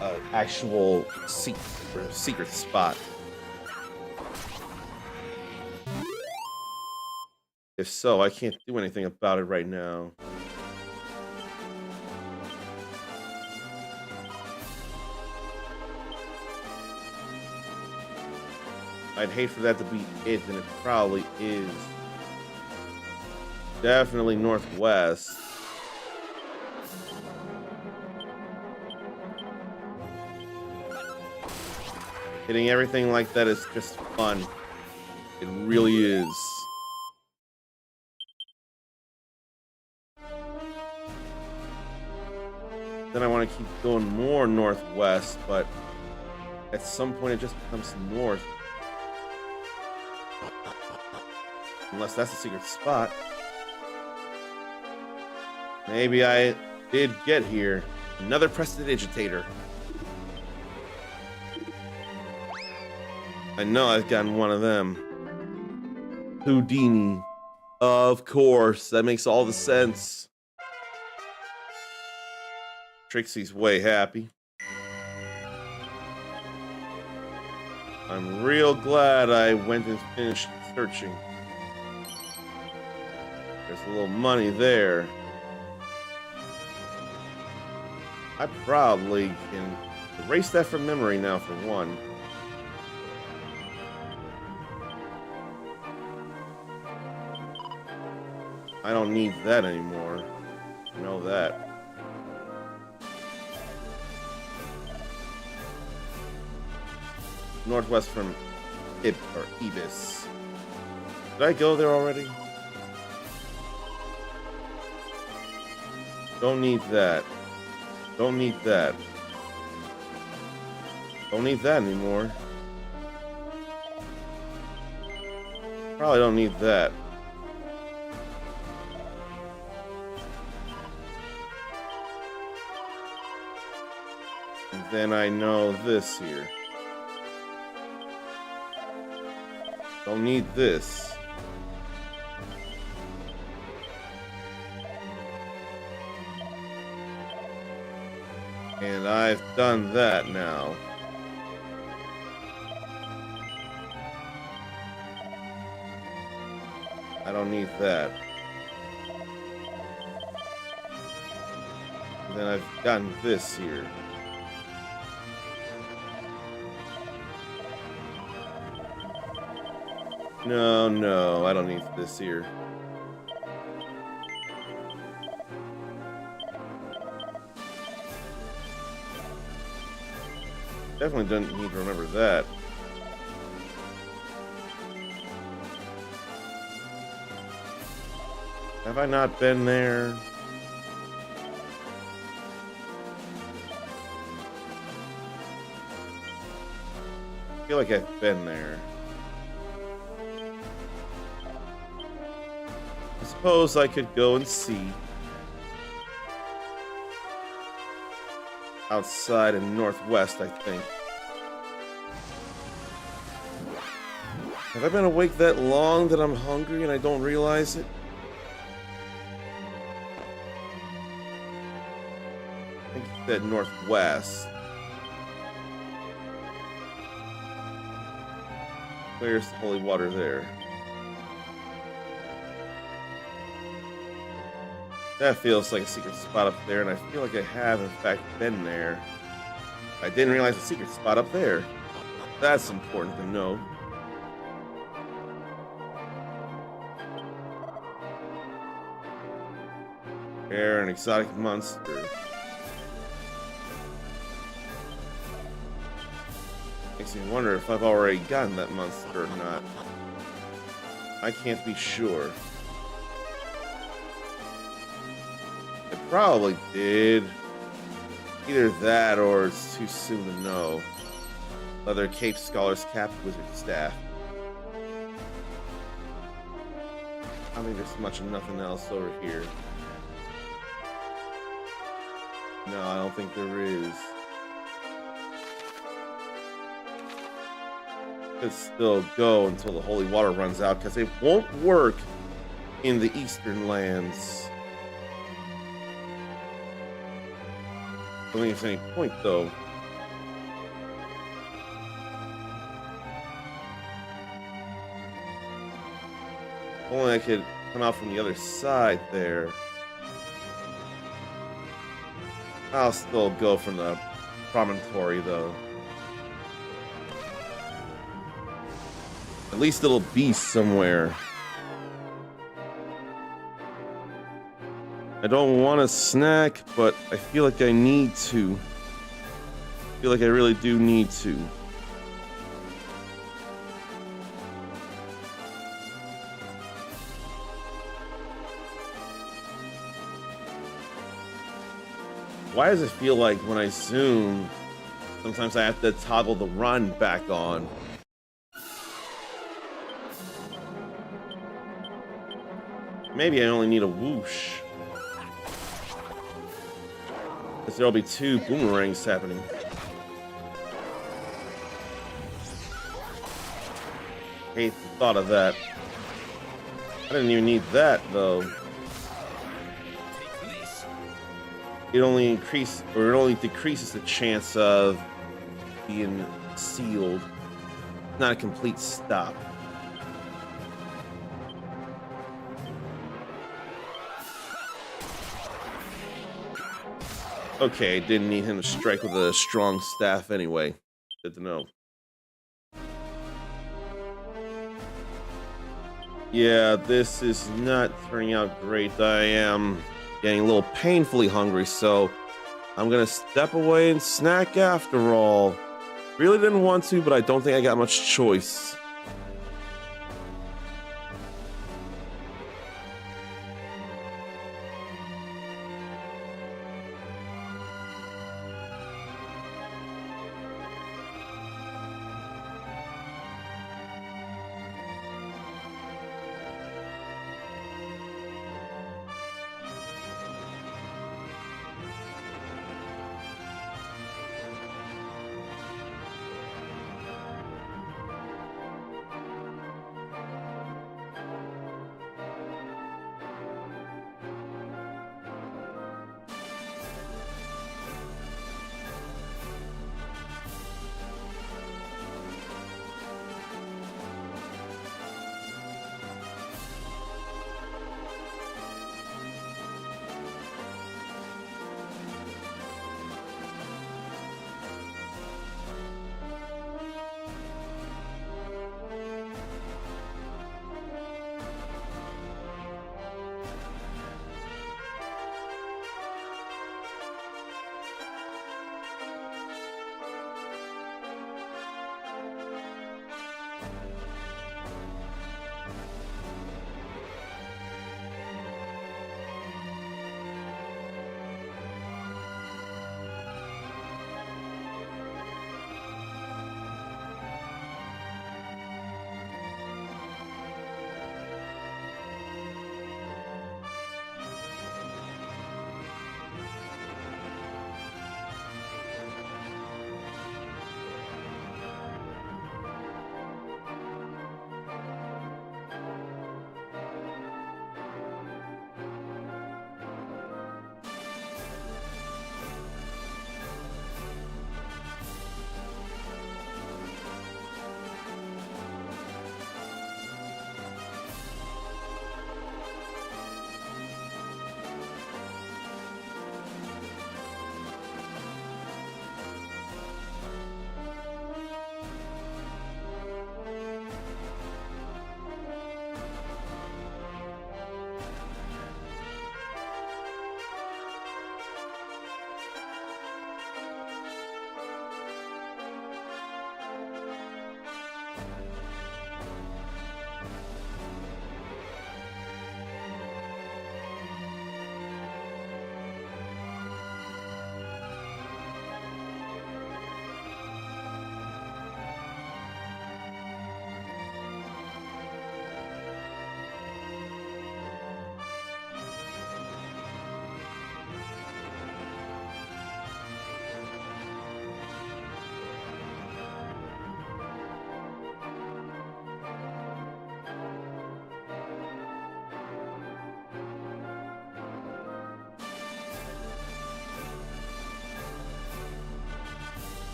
an actual secret spot. If so, I can't do anything about it right now. I'd hate for that to be it, and it probably is. definitely northwest. Hitting everything like that is just fun. It really is. Then I want to keep going more northwest, but at some point it just becomes north. Unless that's a secret spot. Maybe I did get here. Another prestidigitator. I know I've gotten one of them. Houdini. Of course, that makes all the sense. Trixie's way happy. I'm real glad I went and finished searching. There's a little money there. I probably can erase that from memory now for one. I don't need that anymore. You know that. Northwest from Ibis. Did I go there already? Don't need that. Don't need that. Don't need that anymore. Probably don't need that. And then I know this here. Don't need this. And I've done that now. I don't need that. And then I've gotten this here. No, I don't need this here. Definitely don't need to remember that. Have I not been there? I feel like I've been there. I suppose I could go and see. Outside in northwest, I think. Have I been awake that long that I'm hungry and I don't realize it? I think you said northwest. Where's the holy water there? That feels like a secret spot up there, and I feel like I have, in fact, been there. I didn't realize the secret spot up there. That's important to know. Rare and exotic monster. Makes me wonder if I've already gotten that monster or not. I can't be sure. I probably did. Either that or it's too soon to know. Leather cape, scholar's cap, wizard staff. I mean, there's much of nothing else over here. No, I don't think there is. Could still go until the holy water runs out, because it won't work in the eastern lands. I don't think there's any point, though. If only I could come out from the other side there. I'll still go from the promontory, though. At least it'll be somewhere. I don't want a snack, but I feel like I need to. I feel like I really do need to. Why does it feel like when I zoom, sometimes I have to toggle the run back on? Maybe I only need a whoosh. Because there'll be 2 boomerangs happening. Hate the thought of that. I didn't even need that, though. It only decreases the chance of being sealed. Not a complete stop. Okay, didn't need him to strike with a strong staff anyway. Good to know. Yeah, this is not turning out great. I am getting a little painfully hungry, so I'm gonna step away and snack after all. Really didn't want to, but I don't think I got much choice.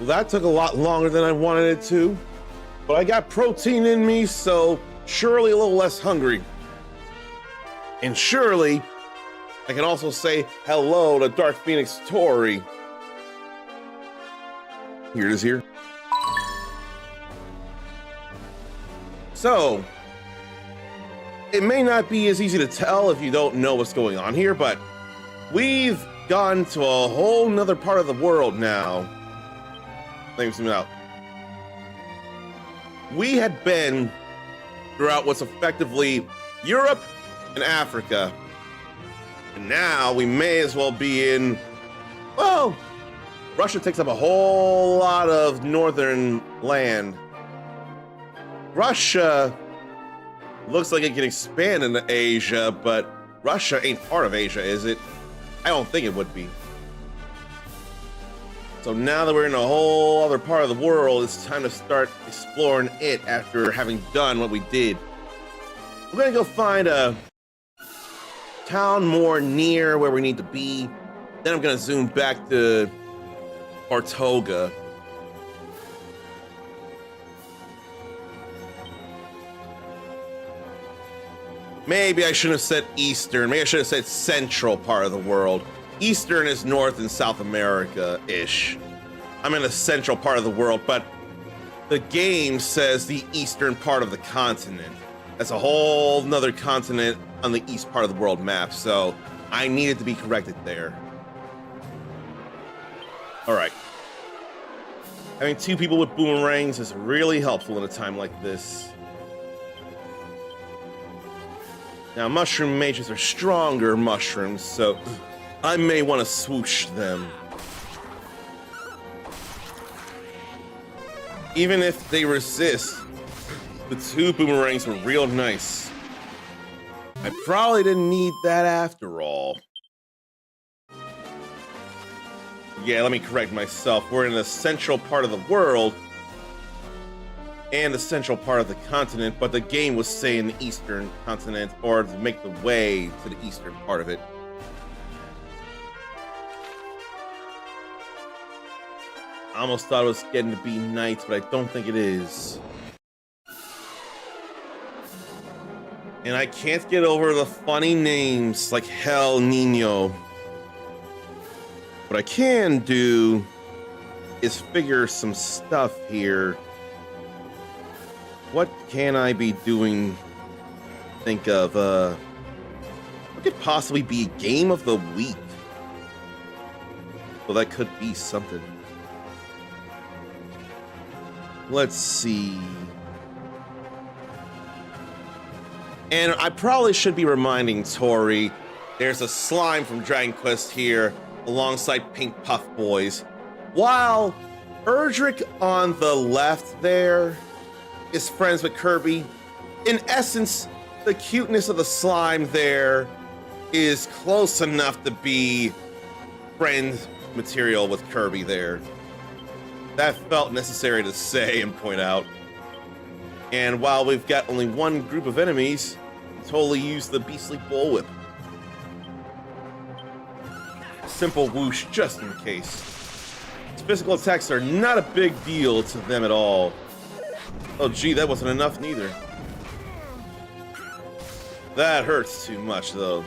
Well, that took a lot longer than I wanted it to, but I got protein in me, so surely a little less hungry. And surely I can also say hello to Dark Phoenix Tori. Here it is here. So, it may not be as easy to tell if you don't know what's going on here, but we've gone to a whole nother part of the world now. Let me zoom out. We had been throughout what's effectively Europe and Africa. And now we may as well be in, well, Russia takes up a whole lot of northern land. Russia looks like it can expand into Asia, but Russia ain't part of Asia, is it? I don't think it would be. So now that we're in a whole other part of the world, it's time to start exploring it after having done what we did. We're gonna go find a town more near where we need to be. Then I'm gonna zoom back to Bartoga. Maybe I shouldn't have said Eastern. Maybe I should have said central part of the world. Eastern is North and South America-ish. I'm in the central part of the world, but the game says the eastern part of the continent. That's a whole nother continent on the east part of the world map, so I needed to be corrected there. All right. Having two people with boomerangs is really helpful in a time like this. Now, mushroom mages are stronger mushrooms, so I may want to swoosh them. Even if they resist, the two boomerangs were real nice. I probably didn't need that after all. Yeah, let me correct myself. We're in the central part of the world and the central part of the continent, but the game was saying the eastern continent, or to make the way to the eastern part of it. I almost thought it was getting to be night, but I don't think it is. And I can't get over the funny names like Hell Nino. What I can do is figure some stuff here. What can I be doing? Think of, what could possibly be game of the week? Well, that could be something. Let's see. And I probably should be reminding Tori, there's a slime from Dragon Quest here alongside Pink Puff Boys. While ERDRICK on the left there is friends with Kirby, in essence, the cuteness of the slime there is close enough to be friend material with Kirby there. That felt necessary to say and point out. And while we've got only one group of enemies, we totally use the beastly bullwhip. Simple whoosh just in case. Its physical attacks are not a big deal to them at all. Oh gee, that wasn't enough neither. That hurts too much though.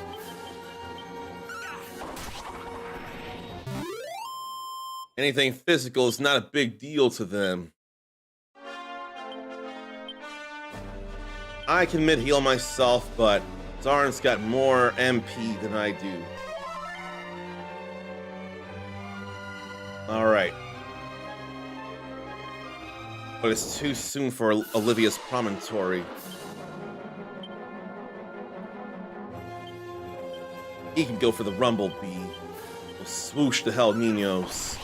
Anything physical is not a big deal to them. I can mid-heal myself, but Zarn's got more MP than I do. Alright. But it's too soon for Olivia's promontory. He can go for the Rumblebee. We'll swoosh the Hell Ninos.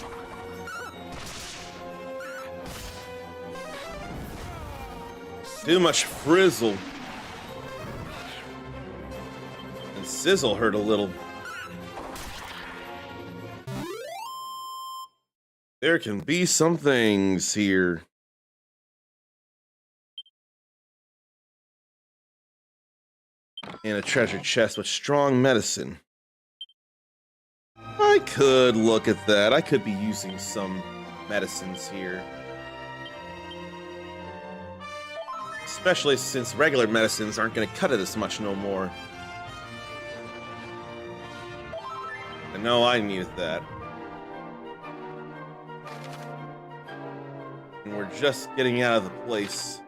Too much frizzle. And sizzle hurt a little. There can be some things here. And a treasure chest with strong medicine. I could look at that. I could be using some medicines here. Especially since regular medicines aren't going to cut it as much no more. I know I needed that. And we're just getting out of the place.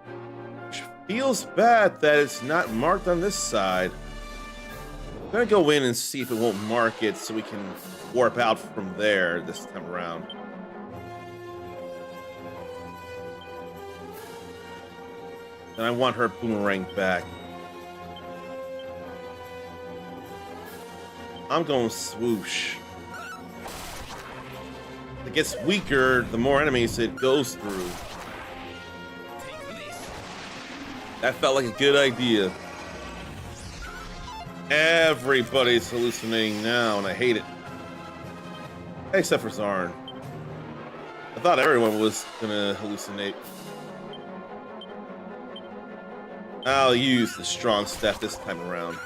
Which feels bad that it's not marked on this side. I'm gonna go in and see if it won't mark it so we can warp out from there this time around. And I want her boomerang back. I'm going swoosh. It gets weaker the more enemies it goes through. That felt like a good idea. Everybody's hallucinating now, and I hate it. Except for Zarn. I thought everyone was gonna hallucinate. I'll use the strong step this time around.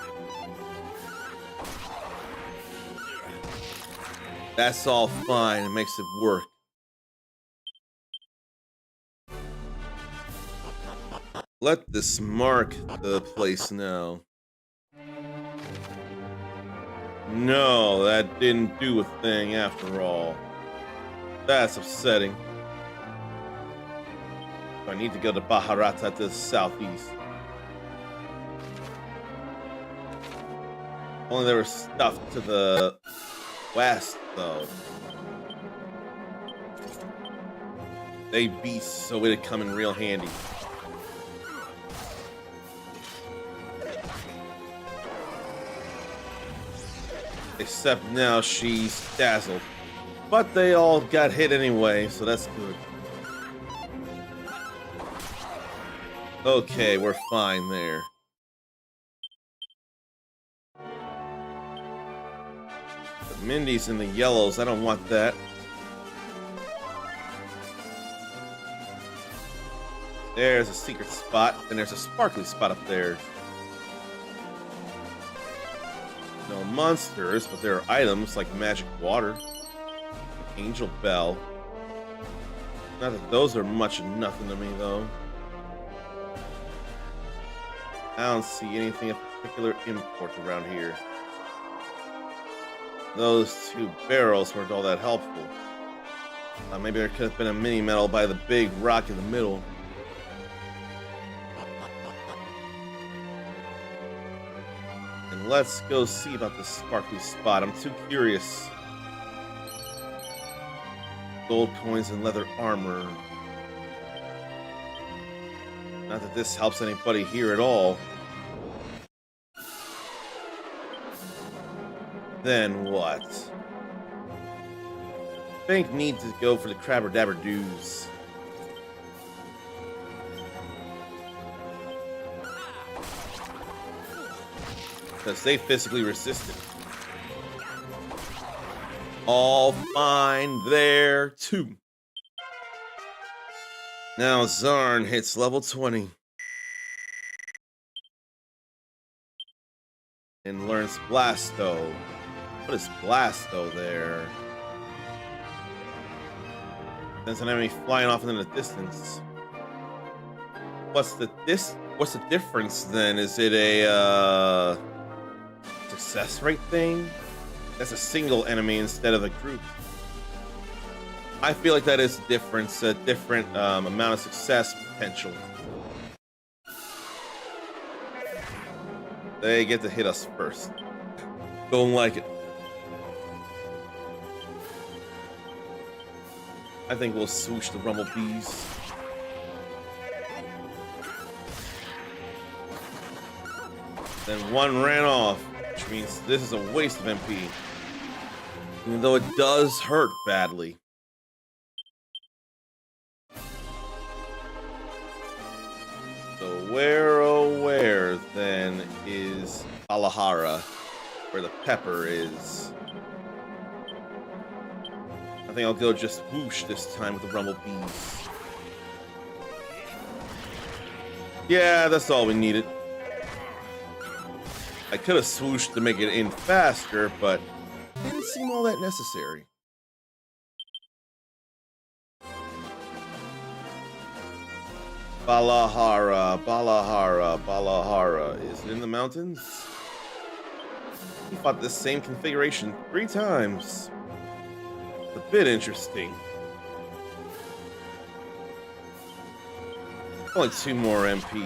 That's all fine, it makes it work. Let this mark the place now. No, that didn't do a thing after all. That's upsetting. I need to go to Baharata to the southeast. Only there was stuff to the west, though. They beasts, so it'd come in real handy. Except now she's dazzled. But they all got hit anyway, so that's good. Okay, we're fine there. But Mindy's in the yellows, I don't want that. There's a secret spot, and there's a sparkly spot up there. No monsters, but there are items like magic water, angel bell. Not that those are much of nothing to me, though. I don't see anything of particular import around here. Those two barrels weren't all that helpful. Maybe there could have been a mini medal by the big rock in the middle. And let's go see about this sparkly spot. I'm too curious. Gold coins and leather armor. Not that this helps anybody here at all. Then what? I think need to go for the Crabber Dabber Doos. Because they physically resisted. All fine there, too. Now Zarn hits level 20. And learns Blasto. What is Blasto there? Sends an enemy flying off into the distance. What's the difference then? Is it a success rate thing? That's a single enemy instead of a group. I feel like that is a difference, a different amount of success potential. They get to hit us first. Don't like it. I think we'll swoosh the Rumblebees. Then one ran off, which means this is a waste of MP. Even though it does hurt badly. So where, oh where, then, is Alahara, where the pepper is? I think I'll go just whoosh this time with the Rumblebees. Yeah, that's all we needed. I could have swooshed to make it in faster, but it didn't seem all that necessary. Balahara, Balahara, Balahara. Is it in the mountains? He fought this same configuration 3 times. It's a bit interesting. Only 2 more MP.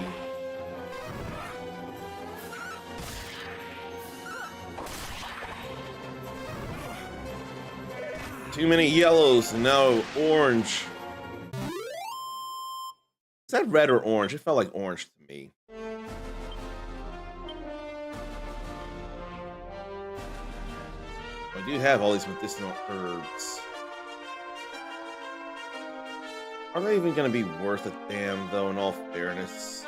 Too many yellows, no orange. Is that red or orange? It felt like orange to me. I do have all these medicinal herbs. Are they even going to be worth a damn, though, in all fairness?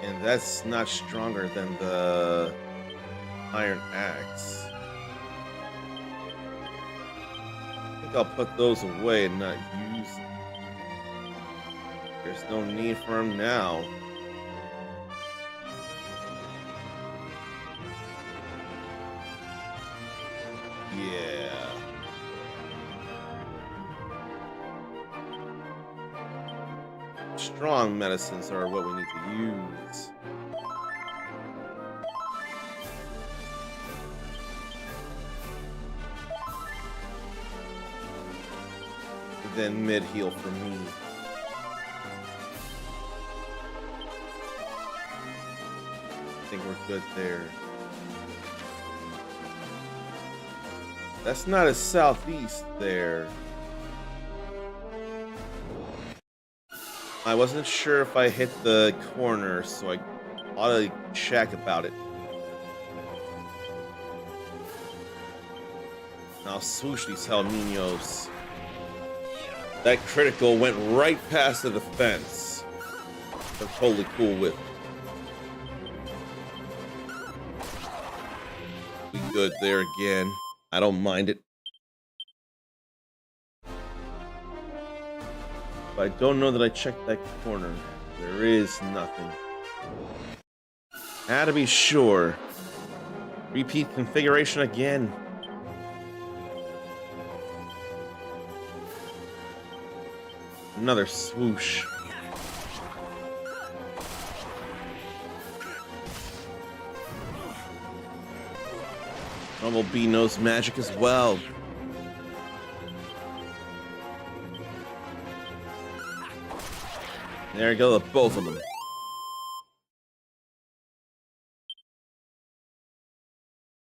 And that's not stronger than the iron axe. I think I'll put those away and not use them. There's no need for them now. Yeah. Strong medicines are what we need to use. Then mid heal for me. I think we're good there. That's not a southeast there. I wasn't sure if I hit the corner, so I ought to check about it. I'll swoosh these El Niños. That critical went right past the defense. I'm totally cool with. We good there again. I don't mind it. But I don't know that I checked that corner. There is nothing. Had to be sure. Repeat configuration again. Another swoosh. Bumblebee knows magic as well. There you go, both of them.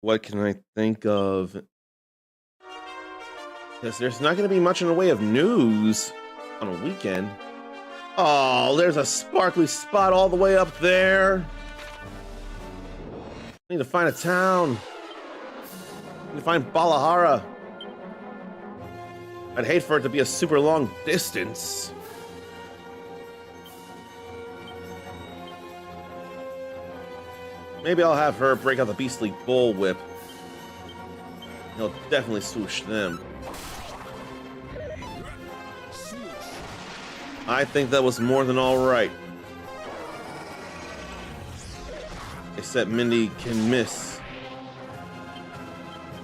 What can I think of? Because there's not going to be much in the way of news on a weekend. Oh, there's a sparkly spot all the way up there. I need to find a town. I need to find Balahara. I'd hate for it to be a super long distance. Maybe I'll have her break out the beastly bullwhip. He'll definitely swoosh them. I think that was more than all right. Except Mindy can miss.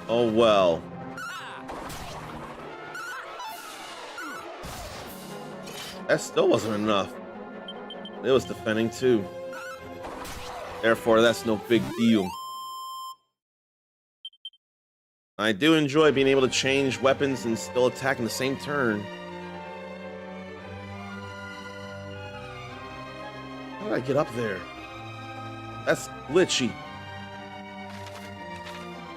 Oh well. That still wasn't enough. It was defending too. Therefore, that's no big deal. I do enjoy being able to change weapons and still attack in the same turn. How did I get up there? That's glitchy.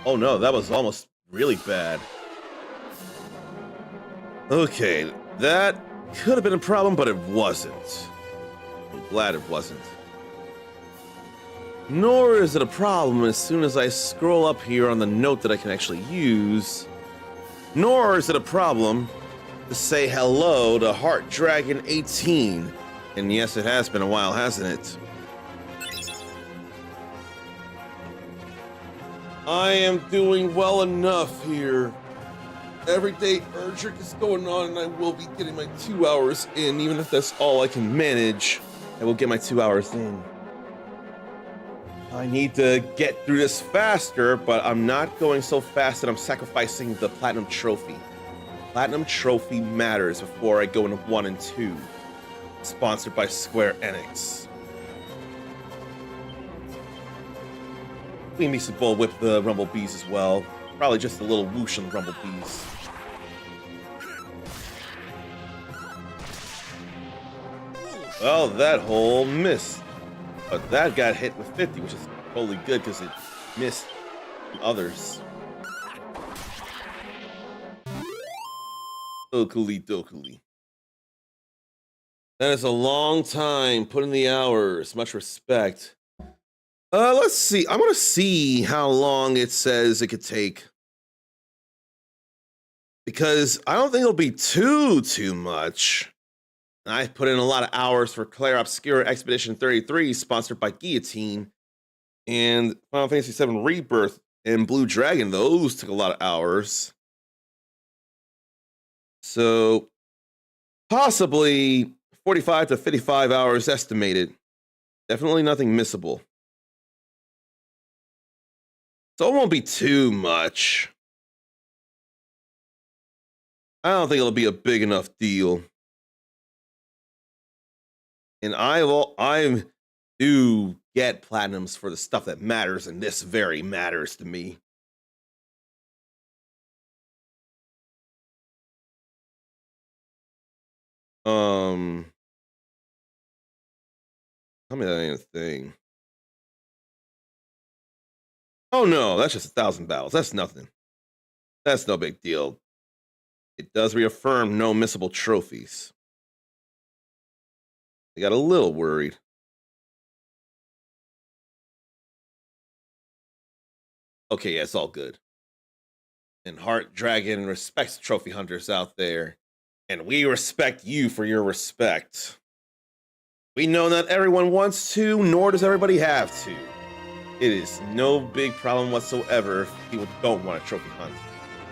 Oh no, that was almost really bad. Okay, that could have been a problem, but it wasn't. I'm glad it wasn't. Nor is it a problem as soon as I scroll up here on the note that I can actually use. Nor is it a problem to say hello to Heart Dragon 18. And yes, it has been a while, hasn't it? I am doing well enough here. Every day ERDRICK is going on and I will be getting my 2 hours in. Even if that's all I can manage, I will get my 2 hours in. I need to get through this faster, but I'm not going so fast that I'm sacrificing the platinum trophy. Platinum Trophy Matters before I go into 1 and 2. Sponsored by Square Enix. Queen Misa will whip the Rumble Bees as well. Probably just a little whoosh on the Rumble Bees. Well, that hole missed. But that got hit with 50, which is totally good because it missed others. Dokuli dokuli. That is a long time. Put in the hours. Much respect. Let's see. I'm gonna see how long it says it could take. Because I don't think it'll be too much. I put in a lot of hours for Claire Obscura Expedition 33, sponsored by Guillotine, and Final Fantasy VII Rebirth and Blue Dragon. Those took a lot of hours. So possibly 45 to 55 hours estimated. Definitely nothing missable. So it won't be too much. I don't think it'll be a big enough deal. And I do get platinums for the stuff that matters, and this very matters to me. Tell me that ain't a thing. Oh no, that's just 1,000 battles. That's nothing. That's no big deal. It does reaffirm no missable trophies. I got a little worried. Okay, yeah, it's all good. And Heart Dragon respects trophy hunters out there. And we respect you for your respect. We know not everyone wants to, nor does everybody have to. It is no big problem whatsoever if people don't want a trophy hunt,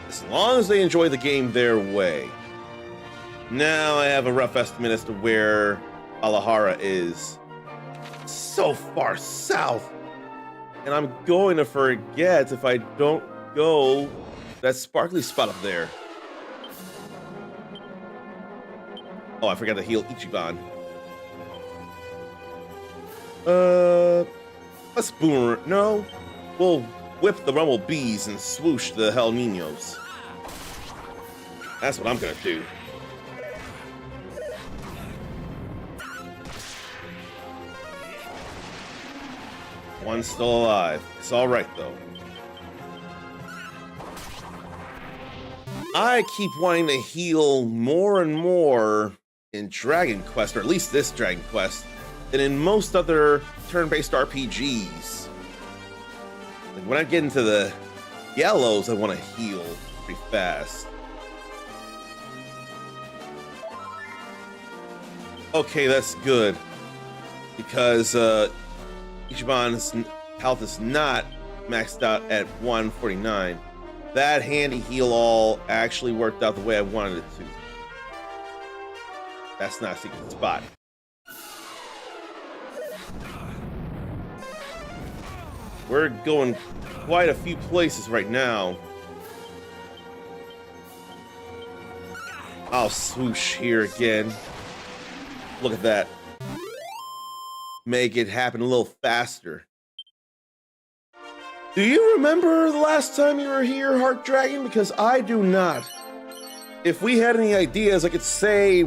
as long as they enjoy the game their way. Now I have a rough estimate as to where Alahara is. So far south. And I'm going to forget if I don't go that sparkly spot up there. Oh, I forgot to heal Ichiban. Let's boomer. No, we'll whip the Rumble Bees and swoosh the Hell Niños. That's what I'm gonna do. One's still alive. It's all right though. I keep wanting to heal more and more in Dragon Quest, or at least this Dragon Quest, than in most other turn-based RPGs. Like when I get into the yellows, I want to heal pretty fast. Okay, that's good. Because Ichiban's health is not maxed out at 149. That handy heal all actually worked out the way I wanted it to. That's not a secret spot. We're going quite a few places right now. I'll swoosh here again. Look at that. Make it happen a little faster. Do you remember the last time you were here, Heart Dragon? Because I do not. If we had any ideas, I could say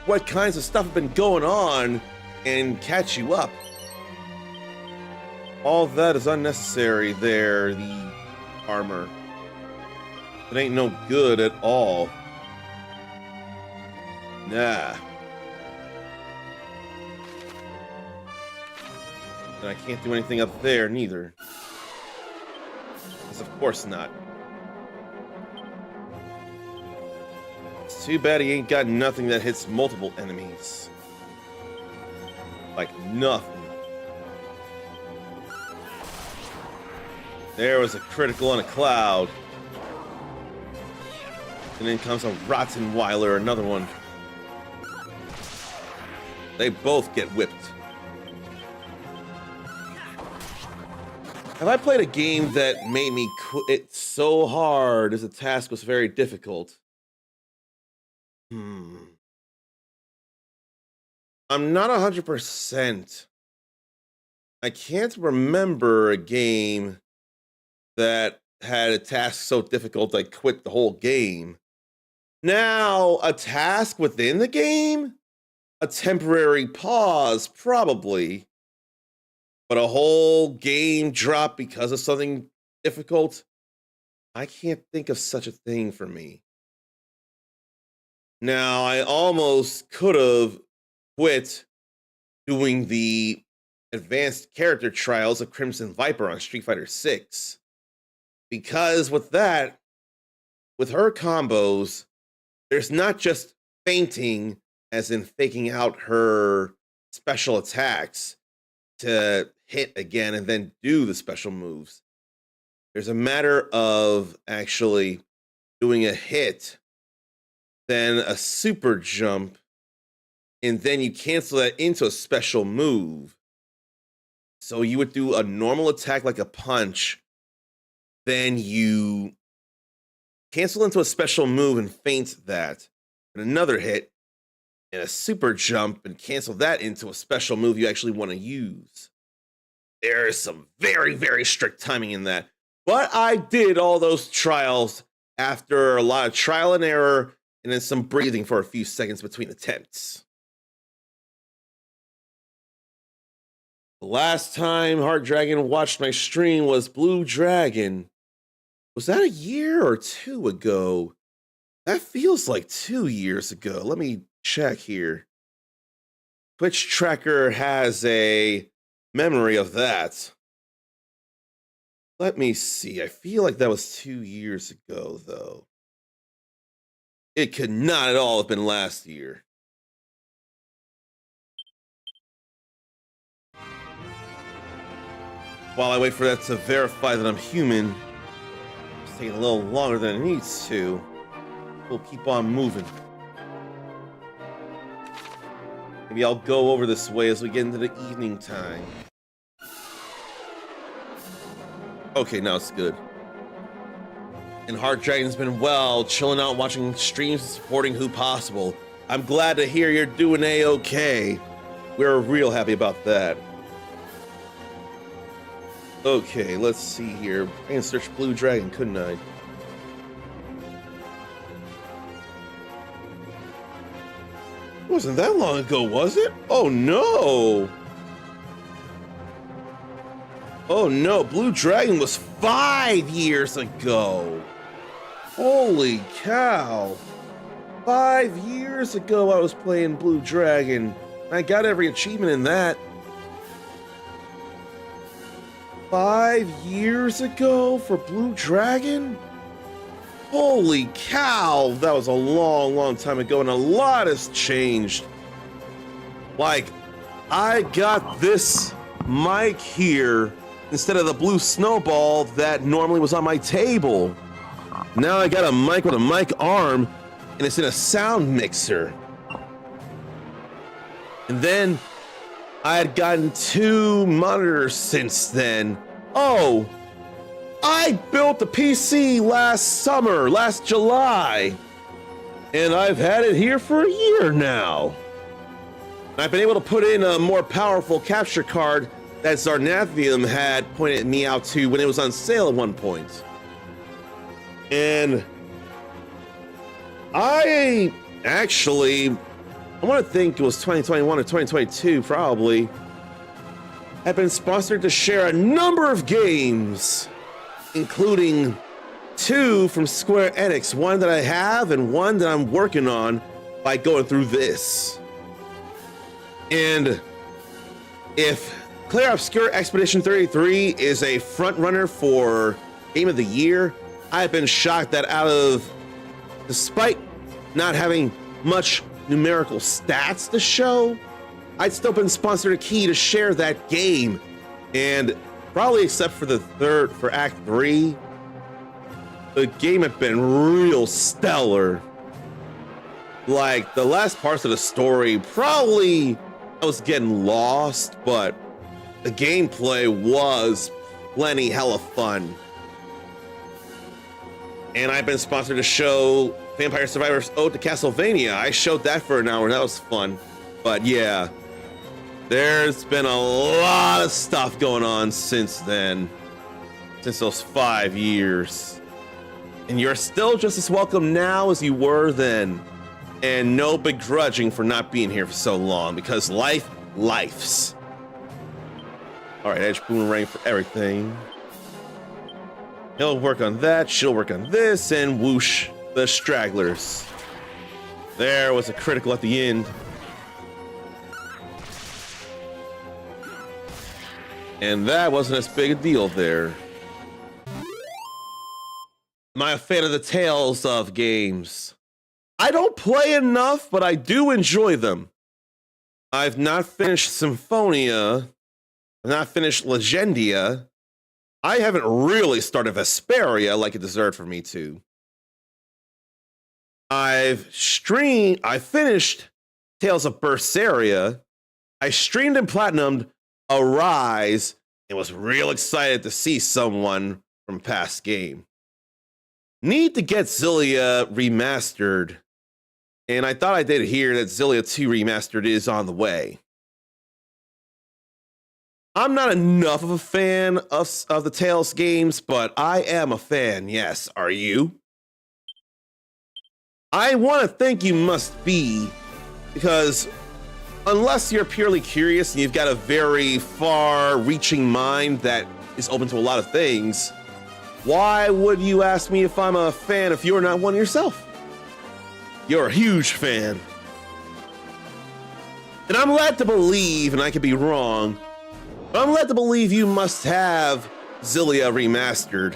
what kinds of stuff have been going on and catch you up. All that is unnecessary there, the armor. It ain't no good at all. Nah. And I can't do anything up there, neither. Because of course not. It's too bad he ain't got nothing that hits multiple enemies. Like nothing. There was a critical on a cloud. And then comes a Rottenweiler, another one. They both get whipped. Have I played a game that made me quit so hard as the task was very difficult? I'm not 100%. I can't remember a game that had a task so difficult I quit the whole game. Now, a task within the game? A temporary pause, probably. But a whole game drop because of something difficult? I can't think of such a thing for me. Now, I almost could have quit doing the advanced character trials of Crimson Viper on Street Fighter 6. Because with that, with her combos, there's not just fainting, as in faking out her special attacks to hit again and then do the special moves. There's a matter of actually doing a hit, then a super jump, and then you cancel that into a special move. So you would do a normal attack like a punch, then you cancel into a special move and feint that, and another hit, and a super jump, and cancel that into a special move you actually want to use. There is some very, very strict timing in that. But I did all those trials after a lot of trial and error, and then some breathing for a few seconds between attempts. The last time Hard Dragon watched my stream was Blue Dragon. Was that a year or two ago? That feels like 2 years ago. Let me check here. Twitch Tracker has a memory of that. Let me see. I feel like that was 2 years ago, though. It could not at all have been last year. While I wait for that to verify that I'm human, it's taking a little longer than it needs to. We'll keep on moving. Maybe I'll go over this way as we get into the evening time. Okay, now it's good. And Hard Dragon's been well, chilling out, watching streams, and supporting who possible. I'm glad to hear you're doing A-okay. We're real happy about that. Okay, let's see here. I can search Blue Dragon, couldn't I? It wasn't that long ago, was it? Oh no! Oh no, Blue Dragon was 5 years ago! Holy cow! 5 years ago I was playing Blue Dragon. I got every achievement in that. 5 years ago for Blue Dragon? Holy cow, that was a long, long time ago, and a lot has changed. Like, I got this mic here instead of the blue snowball that normally was on my table. Now I got a mic with a mic arm, and it's in a sound mixer. And then I had gotten 2 monitors since then. Oh, I built the PC last July, and I've had it here for a year now. I've been able to put in a more powerful capture card that Zarnathium had pointed me out to when it was on sale at one point. And I want to think it was 2021 or 2022 probably, have been sponsored to share a number of games, including 2 from Square Enix, one that I have and one that I'm working on by going through this. And if Clair Obscure Expedition 33 is a front runner for Game of the Year, I've been shocked that despite not having much numerical stats to show, I'd still been sponsored a key to share that game. And probably except for for Act 3, the game had been real stellar. Like, the last parts of the story, probably I was getting lost, but the gameplay was plenty hella fun. And I've been sponsored to show Vampire Survivors Ode to Castlevania. I showed that for an hour. That was fun. But yeah, there's been a lot of stuff going on since then. Since those 5 years. And you're still just as welcome now as you were then. And no begrudging for not being here for so long, because lifes. All right, Edge Boomerang for everything. He'll work on that, she'll work on this, and whoosh, the stragglers. There was a critical at the end. And that wasn't as big a deal there. Am I a fan of the Tales of games? I don't play enough, but I do enjoy them. I've not finished Symphonia. I've not finished Legendia. I haven't really started Vesperia like it deserved for me to. I finished Tales of Berseria. I streamed and platinumed Arise and was real excited to see someone from past game. Need to get Xillia remastered. And I thought I did hear that Xillia 2 Remastered is on the way. I'm not enough of a fan of the Tales games, but I am a fan, yes. Are you? I want to think you must be, because unless you're purely curious and you've got a very far-reaching mind that is open to a lot of things, why would you ask me if I'm a fan if you're not one yourself? You're a huge fan. And I'm led to believe, and I could be wrong, but I'm led to believe you must have Xillia Remastered.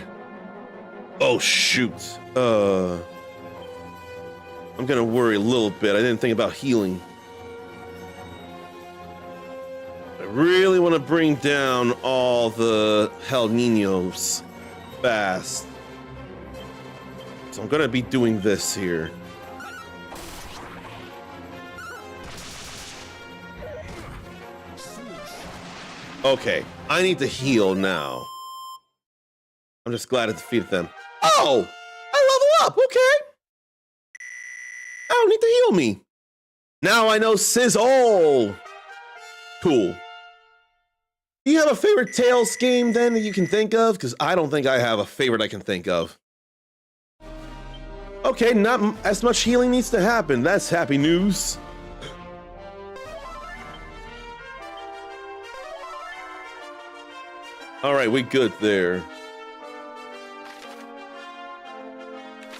Oh, shoot. I'm gonna worry a little bit. I didn't think about healing. I really want to bring down all the Hell Niños fast. So I'm gonna be doing this here. Okay, I need to heal now. I'm just glad I defeated them. Oh! I level up, okay. I don't need to heal me. Now I know Sizzle. Cool. Do you have a favorite Tales game then that you can think of? Because I don't think I have a favorite I can think of. Okay, not as much healing needs to happen. That's happy news. All right, we good there.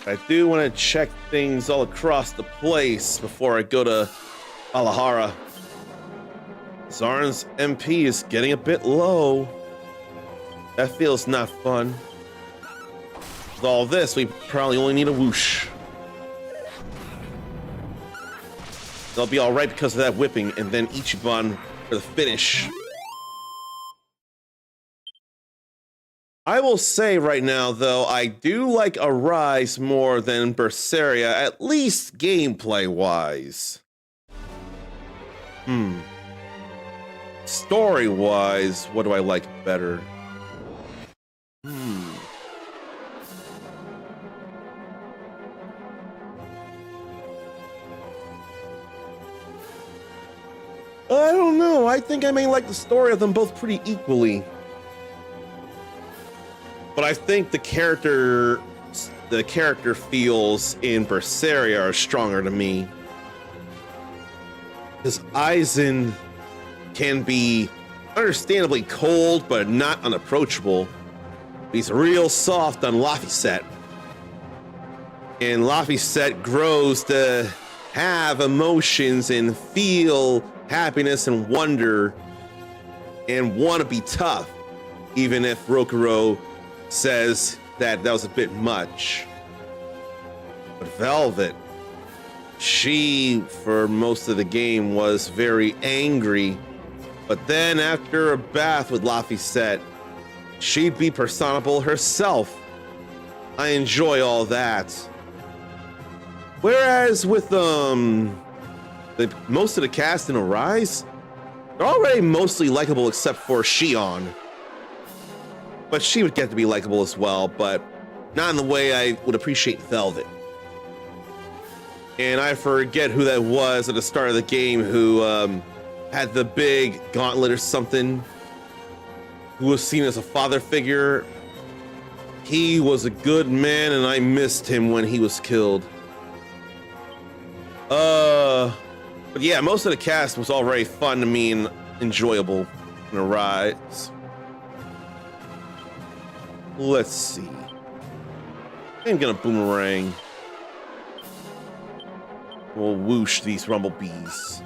I do want to check things all across the place before I go to Alahara. Zarn's MP is getting a bit low. That feels not fun. With all this, we probably only need a whoosh. They'll be all right because of that whipping, and then Ichiban for the finish. I will say right now, though, I do like Arise more than Berseria, at least gameplay-wise. Story-wise, what do I like better? I don't know. I think I may like the story of them both pretty equally. But I think the character feels in Berseria are stronger to me. Because Aizen can be understandably cold, but not unapproachable. He's real soft on Laphicet. And Laphicet grows to have emotions and feel happiness and wonder and want to be tough, even if Rokuro says that was a bit much. But Velvet, she, for most of the game, was very angry. But then after a bath with Laphicet, she'd be personable herself. I enjoy all that. Whereas with most of the cast in Arise, they're already mostly likable except for Shion. But she would get to be likable as well, but not in the way I would appreciate Velvet. And I forget who that was at the start of the game who had the big gauntlet or something, who was seen as a father figure. He was a good man, and I missed him when he was killed. But yeah, most of the cast was already fun to me and enjoyable in the rides. Let's see. I'm gonna boomerang. We'll whoosh these rumblebees.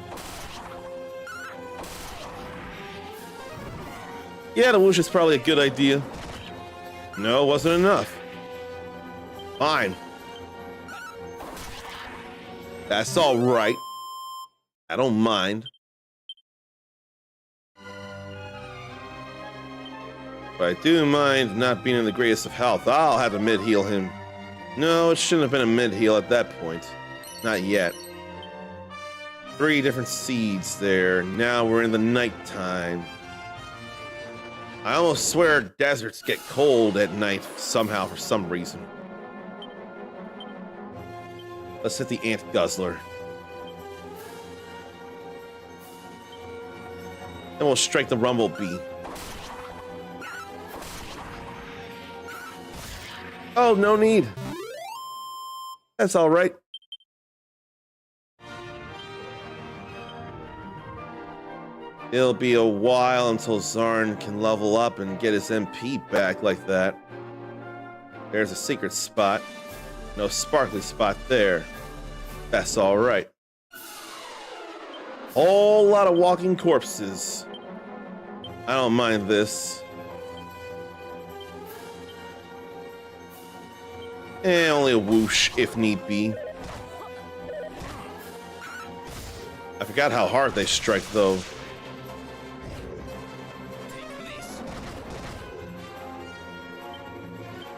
Yeah, the whoosh is probably a good idea. No, it wasn't enough. Fine. That's all right. I don't mind. But I do mind not being in the greatest of health. I'll have to mid-heal him. No, it shouldn't have been a mid-heal at that point. Not yet. 3 different seeds there. Now we're in the nighttime. I almost swear deserts get cold at night somehow for some reason. Let's hit the ant guzzler. Then we'll strike the rumblebee. Oh, no need. That's all right. It'll be a while until Zarn can level up and get his MP back like that. There's a secret spot. No sparkly spot there. That's all right. Whole lot of walking corpses. I don't mind this. Only a whoosh if need be. I forgot how hard they strike though.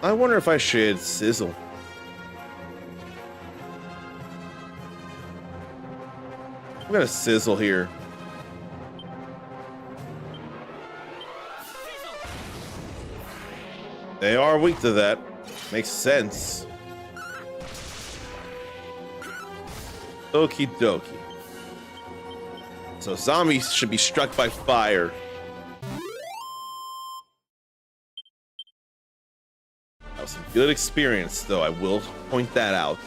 I wonder if I should sizzle. I'm gonna sizzle here. They are weak to that. Makes sense. Okie dokie. So zombies should be struck by fire. That was some good experience, though. I will point that out.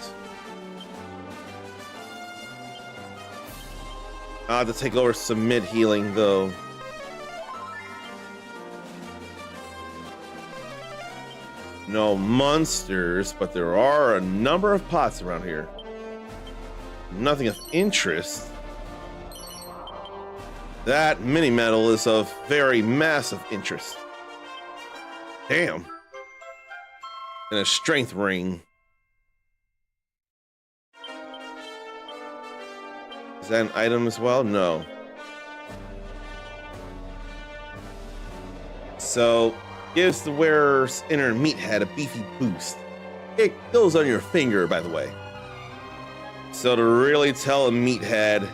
I'll have to take over some mid-healing, though. No monsters, but there are a number of pots around here. Nothing of interest. That mini metal is of very massive interest. Damn. And a strength ring. Is that an item as well? No. So, gives the wearer's inner meathead a beefy boost. It goes on your finger, by the way. So to really tell a meathead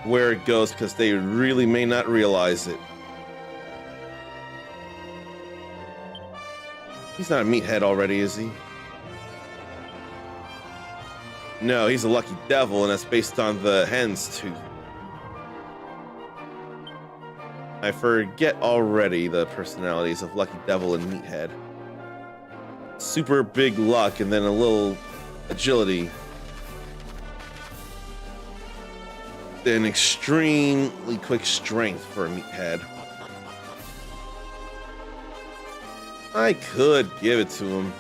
where it goes, because they really may not realize it. He's not a meathead already, is he? No, he's a lucky devil, and that's based on the hen's tooth. I forget already the personalities of Lucky Devil and Meathead. Super big luck and then a little agility. Then extremely quick strength for a Meathead. I could give it to him.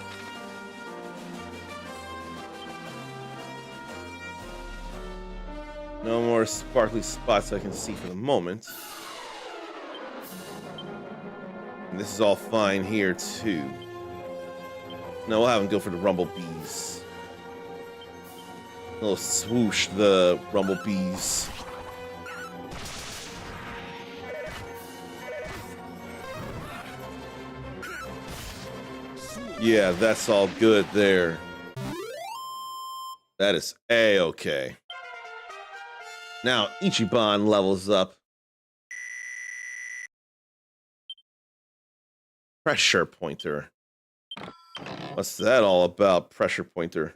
No more sparkly spots I can see for the moment. And this is all fine here, too. No, we'll have him go for the rumblebees. A little swoosh the rumblebees. Yeah, that's all good there. That is A-okay. Now, Ichiban levels up. Pressure pointer. What's that all about, pressure pointer?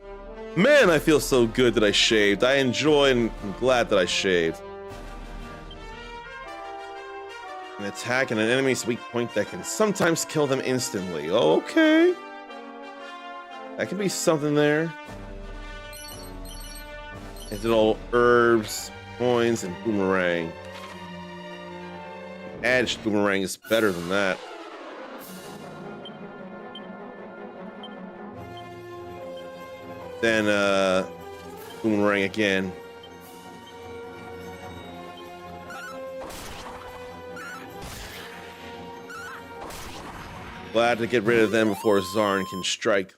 Man, I feel so good that I shaved. I enjoy and I'm glad that I shaved. An attack and an enemy's weak point that can sometimes kill them instantly. Okay. That could be something there. It's all herbs, coins, and boomerang. Edged boomerang is better than that. Then, boomerang again. Glad to get rid of them before Zarn can strike.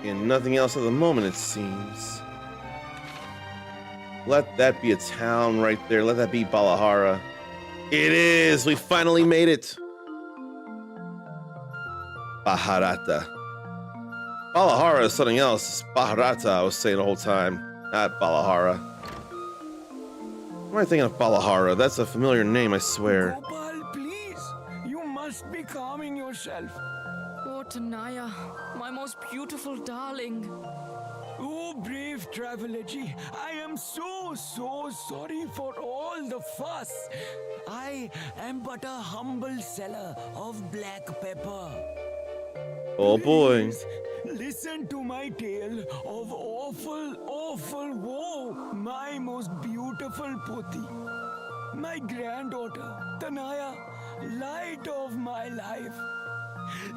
And nothing else at the moment, it seems. Let that be a town right there. Let that be Balahara. It is! We finally made it! Baharata. Balahara is something else. It's Baharata, I was saying the whole time. Not Balahara. Why am I thinking of Balahara? That's a familiar name, I swear. Gopal, please. You must be calming yourself. Oh, Tanaya, my most beautiful darling. Oh, brave Travelogy, I am so sorry for all the fuss. I am but a humble seller of black pepper. Oh boy. Please, listen to my tale of awful woe, my most beautiful Puti. My granddaughter, Tanaya, light of my life,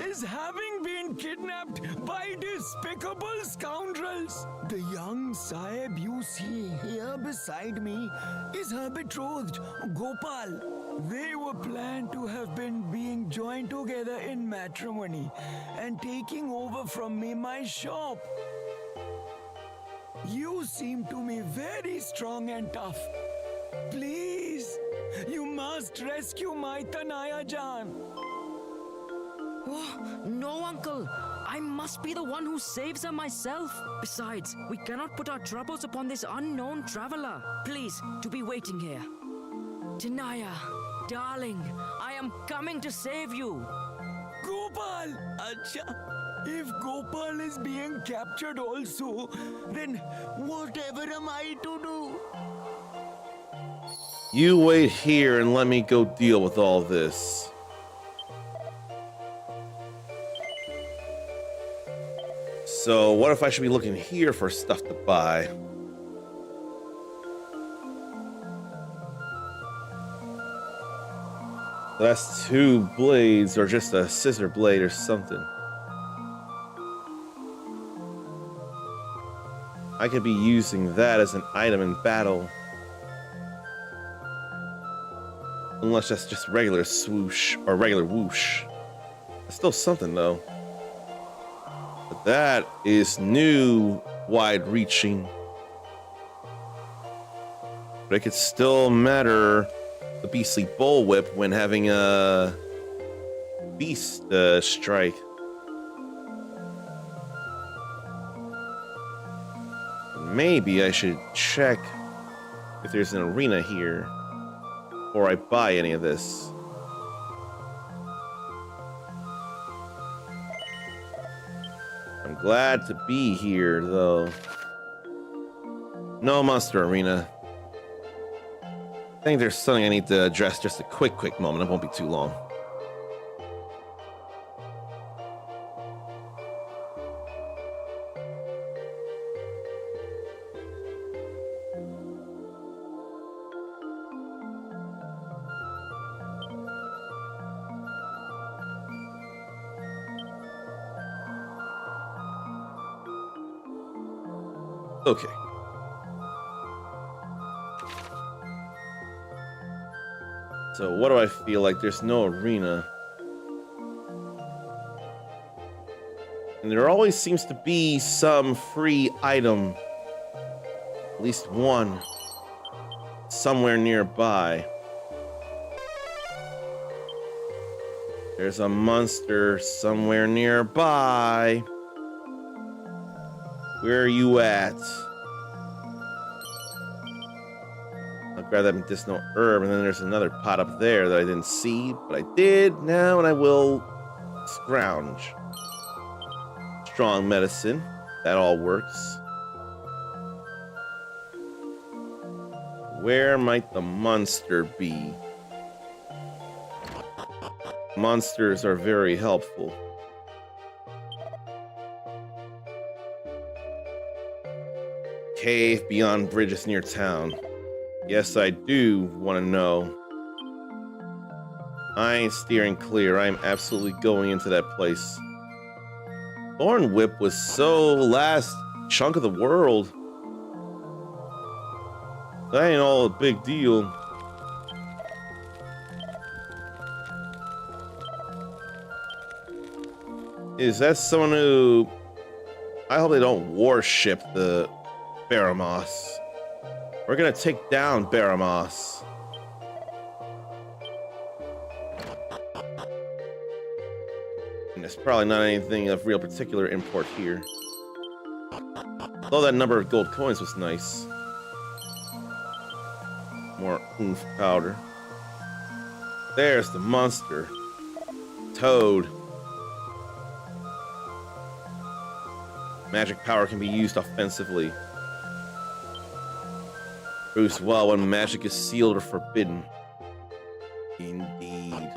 is having been kidnapped by despicable scoundrels. The young Sahib you see here beside me is her betrothed, Gopal. They were planned to have been being joined together in matrimony and taking over from me my shop. You seem to me very strong and tough. Please, you must rescue my Tanaya Jan. Oh, no, Uncle. I must be the one who saves her myself. Besides, we cannot put our troubles upon this unknown traveler. Please, to be waiting here. Tanaya, darling, I am coming to save you. Gopal! Acha, if Gopal is being captured also, then whatever am I to do? You wait here and let me go deal with all this. So, what if I should be looking here for stuff to buy? That's 2 blades, or just a scissor blade or something. I could be using that as an item in battle. Unless that's just regular swoosh, or regular whoosh. That's still something, though. But that is new, wide-reaching. But it could still matter the beastly bullwhip when having a beast strike. Maybe I should check if there's an arena here before I buy any of this. I'm glad to be here, though. No monster arena. I think there's something I need to address just a quick moment. It won't be too long. Okay. So what do I feel like? There's no arena. And there always seems to be some free item. At least one. Somewhere nearby. There's a monster somewhere nearby. Where are you at? I'll grab that medicinal herb, and then there's another pot up there that I didn't see, but I did now, and I will Scrounge. Strong medicine. That all works. Where might the monster be? Monsters are very helpful. Cave beyond bridges near town. Yes, I do want to know. I ain't steering clear. I am absolutely going into that place. Thorn Whip was so last chunk of the world. That ain't all a big deal. Is that someone who... I hope they don't warship the Baramos. We're gonna take down Baramos. And it's probably not anything of real particular import here. Though that number of gold coins was nice. More oomph powder. There's the monster. Toad. Magic power can be used offensively. Proves well when magic is sealed or forbidden. Indeed.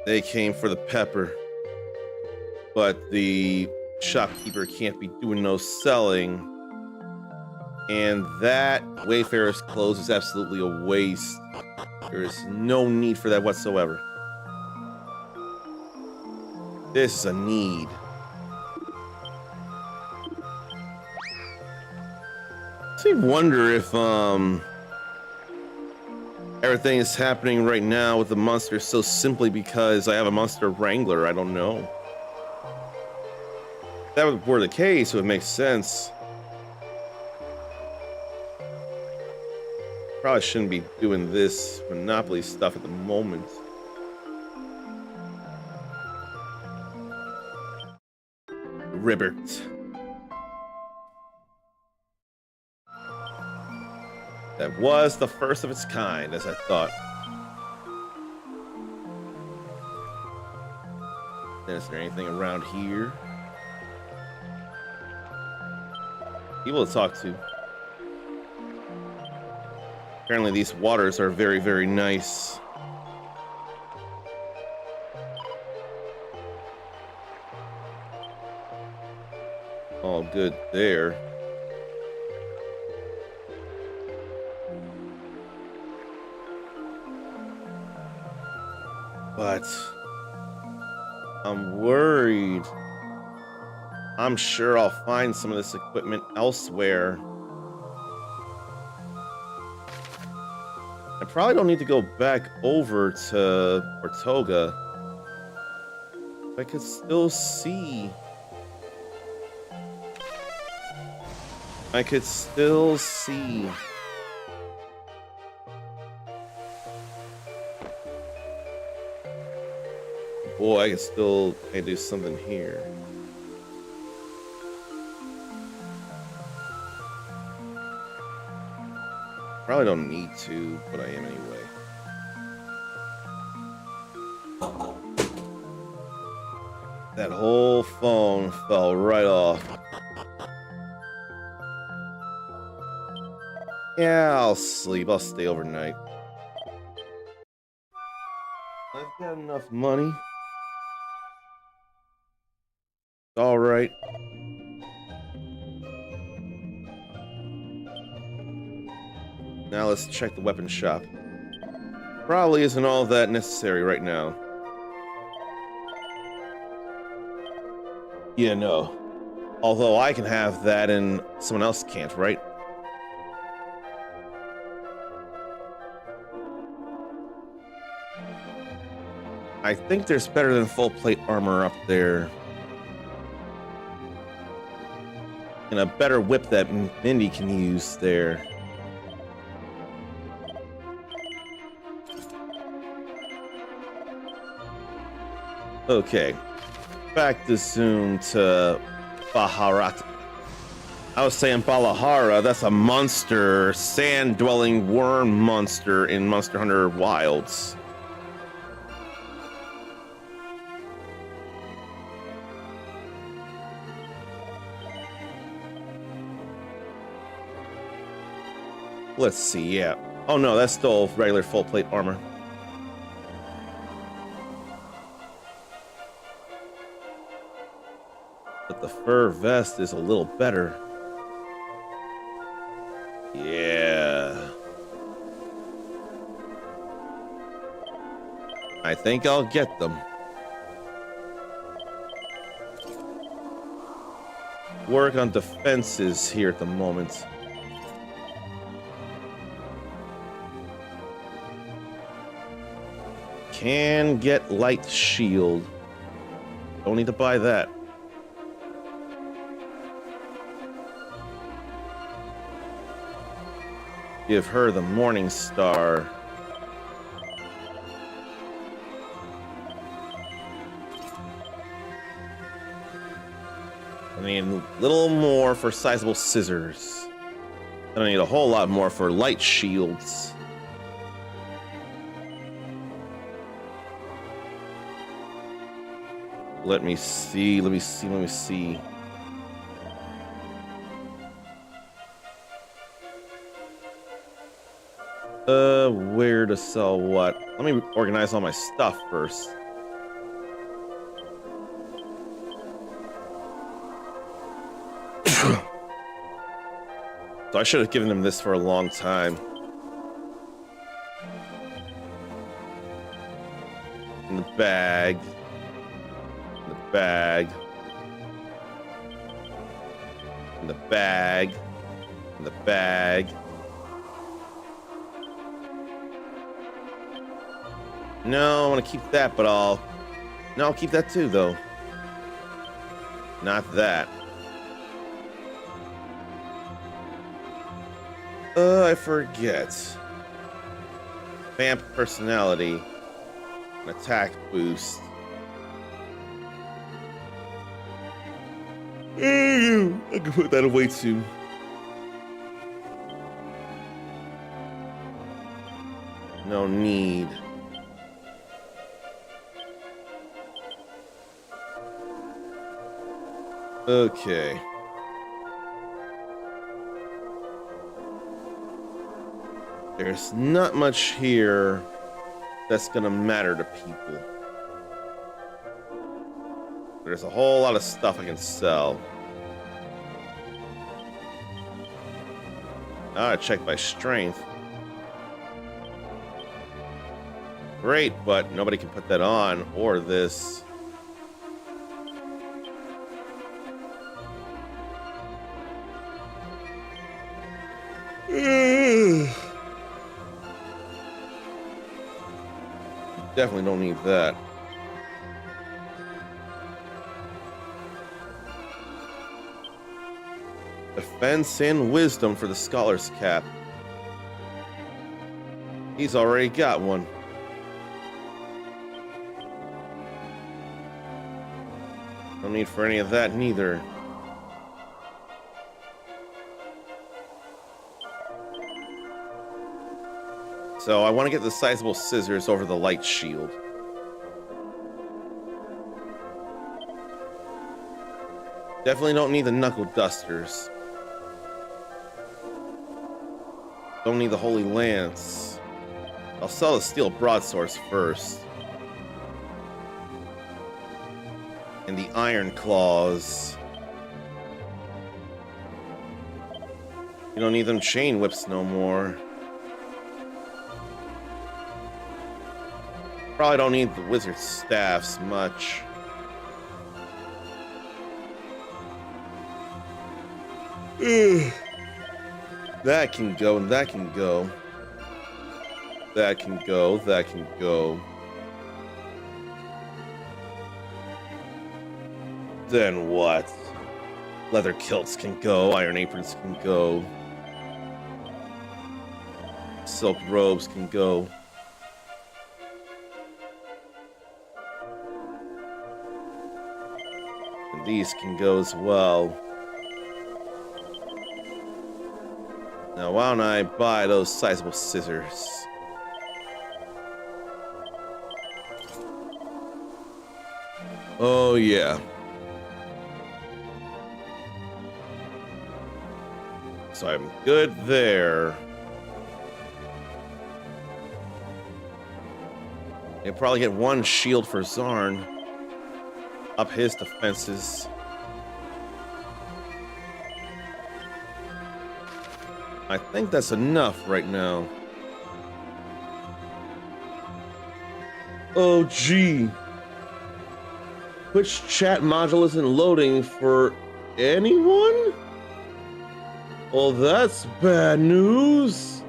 They came for the pepper. But the shopkeeper can't be doing no selling. And that Wayfarer's clothes is absolutely a waste. There is no need for that whatsoever. This is a need. I wonder if everything is happening right now with the monster so simply because I have a monster wrangler. I don't know. If that were the case, it would make sense. Probably shouldn't be doing this Monopoly stuff at the moment. Ribbert. That was the first of its kind, as I thought. Then is there anything around here? People to talk to. Apparently these waters are very, very nice. All good there. But I'm worried. I'm sure I'll find some of this equipment elsewhere. I probably don't need to go back over to Portoga. I could still see. I could still see. Boy, I could still do something here. Probably don't need to, but I am anyway. That whole phone fell right off. Yeah, I'll sleep. I'll stay overnight. I've got enough money. All right. Now let's check the weapon shop. Probably isn't all that necessary right now. Yeah, no. Although I can have that and someone else can't, right? I think there's better than full plate armor up there. And a better whip that Mindy can use there. Okay. Back to zoom to Baharat. I was saying Balahara, that's a monster, sand-dwelling worm monster in Monster Hunter Wilds. Let's see, yeah. Oh no, that's still regular full plate armor. But the fur vest is a little better. Yeah. I think I'll get them. Work on defenses here at the moment. Can get light shield. Don't need to buy that. Give her the Morning Star. I need a little more for sizable scissors. And I need a whole lot more for light shields. Let me see. Where to sell what? Let me organize all my stuff first. So I should have given him this for a long time. In the bag. In the bag. In the bag. In the bag. No, I want to keep that, but I'll keep that too, though. Not that. I forget. Vamp personality. An attack boost. I can put that away too. No need. Okay. There's not much here that's gonna matter to people. There's a whole lot of stuff I can sell. I gotta check my strength. Great, but nobody can put that on, or this. Definitely don't need that. Defense and wisdom for the scholar's cap. He's already got one. No need for any of that neither. So I want to get the sizable scissors over the light shield. Definitely don't need the knuckle dusters. Don't need the holy lance. I'll sell the steel broadswords first. And the iron claws. You don't need them chain whips no more. Probably don't need the wizard staffs much. That can go, and that can go. That can go, that can go. Then what? Leather kilts can go, iron aprons can go. Silk robes can go. And these can go as well. Now, why don't I buy those sizable scissors? Oh, yeah. So I'm good there. You'll probably get one shield for Zarn. Up his defenses. I think that's enough right now. Oh, gee. Twitch chat module isn't loading for anyone? Well, that's bad news.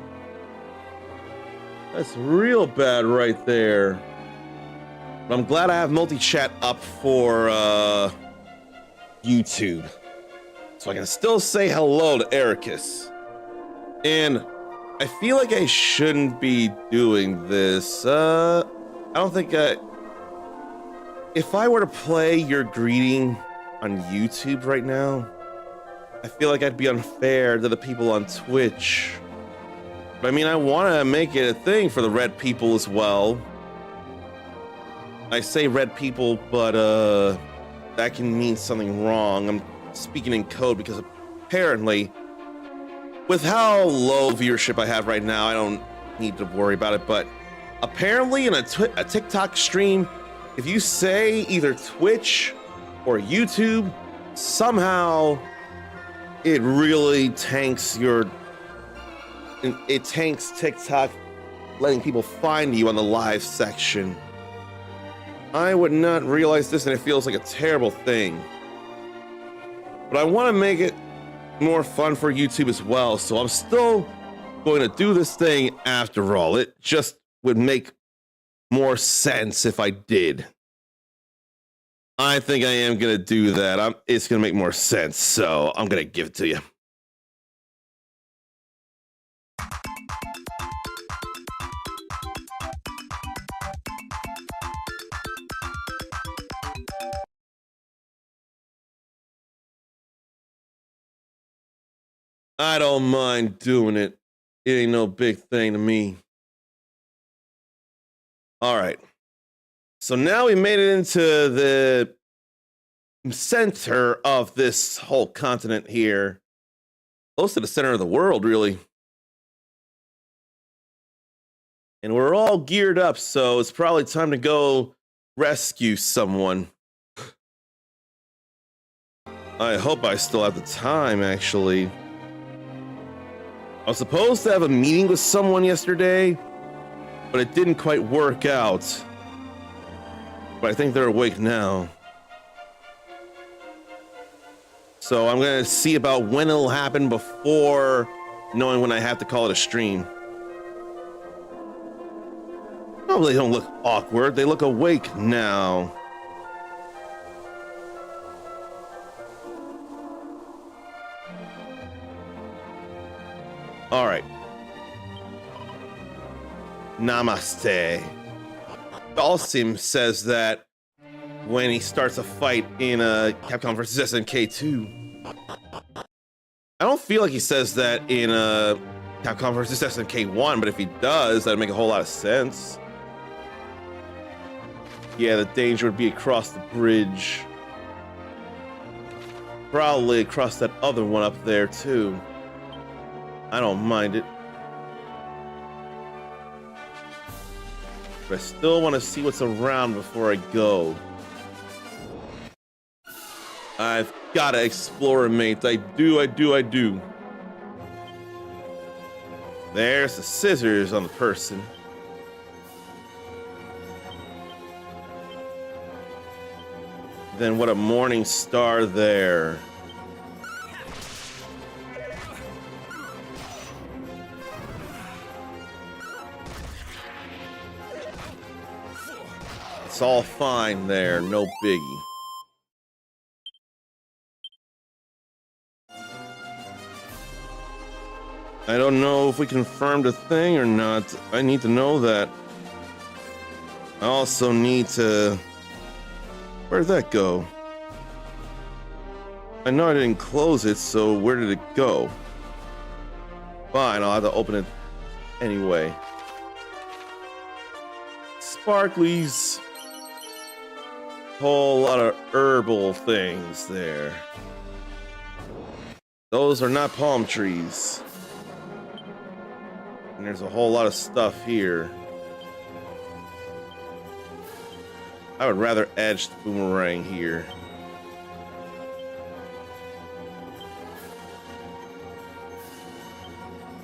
That's real bad right there. But I'm glad I have multi-chat up for YouTube. So I can still say hello to Ericus. And I feel like I shouldn't be doing this. I don't think if I were to play your greeting on YouTube right now, I feel like I'd be unfair to the people on Twitch. But I mean, I want to make it a thing for the red people as well. I say red people, but that can mean something wrong. I'm speaking in code because apparently, with how low viewership I have right now, I don't need to worry about it. But apparently in a TikTok stream, if you say either Twitch or YouTube, somehow it really tanks it tanks TikTok letting people find you on the live section. I would not realize this, and it feels like a terrible thing. But I want to make it more fun for YouTube as well, so I'm still going to do this thing after all. It just would make more sense if I did. I think I am going to do that. It's going to make more sense, so I'm going to give it to you. I don't mind doing it. It ain't no big thing to me. All right. So now we made it into the center of this whole continent here. Close to the center of the world, really. And we're all geared up, so it's probably time to go rescue someone. I hope I still have the time, actually. I was supposed to have a meeting with someone yesterday, but it didn't quite work out. But I think they're awake now. So I'm gonna see about when it'll happen before knowing when I have to call it a stream. Oh, they don't look awkward. They look awake now. All right. Namaste. Dalsim says that when he starts a fight in Capcom vs. SNK 2. I don't feel like he says that in Capcom vs. SNK 1, but if he does, that'd make a whole lot of sense. Yeah, the danger would be across the bridge. Probably across that other one up there, too. I don't mind it. But I still want to see what's around before I go. I've got to explore, mate. I do. There's the scissors on the person. Then what a morning star there. It's all fine there, no biggie. I don't know if we confirmed a thing or not. I need to know that. I also need to... Where'd that go? I know I didn't close it, so where did it go? Fine, I'll have to open it anyway. Sparklies. Whole lot of herbal things there. Those are not palm trees. And there's a whole lot of stuff here. I would rather edge the boomerang here.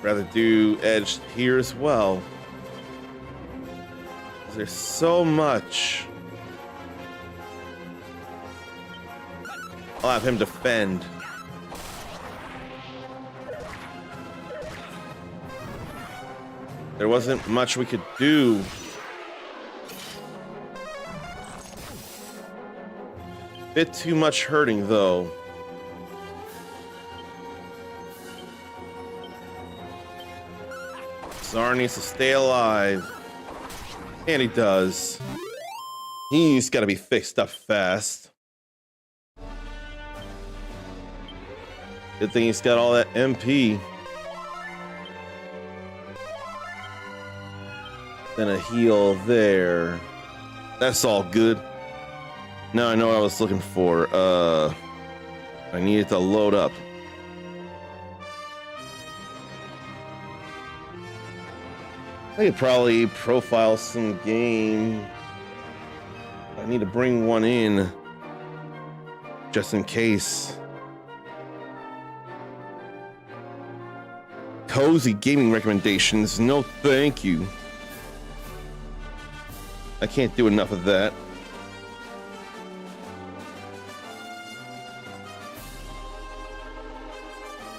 Rather do edge here as well. There's so much. I'll have him defend. There wasn't much we could do. Bit too much hurting though. Czar needs to stay alive. And he does. He's gotta be fixed up fast. Good thing he's got all that MP. Then a heal there. That's all good. Now I know what I was looking for. I needed to load up. I could probably profile some game. I need to bring one in just in case. Cozy gaming recommendations. No, thank you. I can't do enough of that.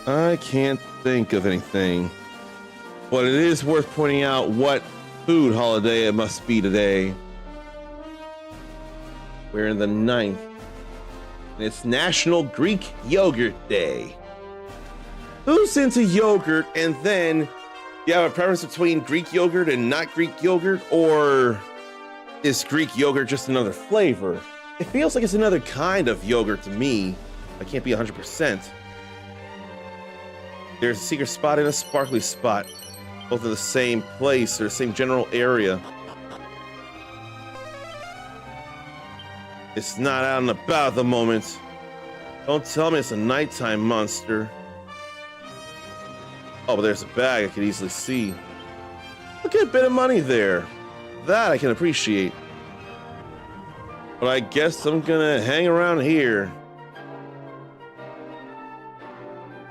I can't think of anything. But it is worth pointing out what food holiday it must be today. We're in the 9th. And it's National Greek Yogurt Day. Who's into yogurt? And then, you have a preference between Greek yogurt and not Greek yogurt? Or is Greek yogurt just another flavor? It feels like it's another kind of yogurt to me. I can't be 100%. There's a secret spot and a sparkly spot. Both in the same place or the same general area. It's not out and about at the moment. Don't tell me it's a nighttime monster. Oh, but there's a bag I could easily see. Look at a bit of money there. That I can appreciate. But I guess I'm gonna hang around here.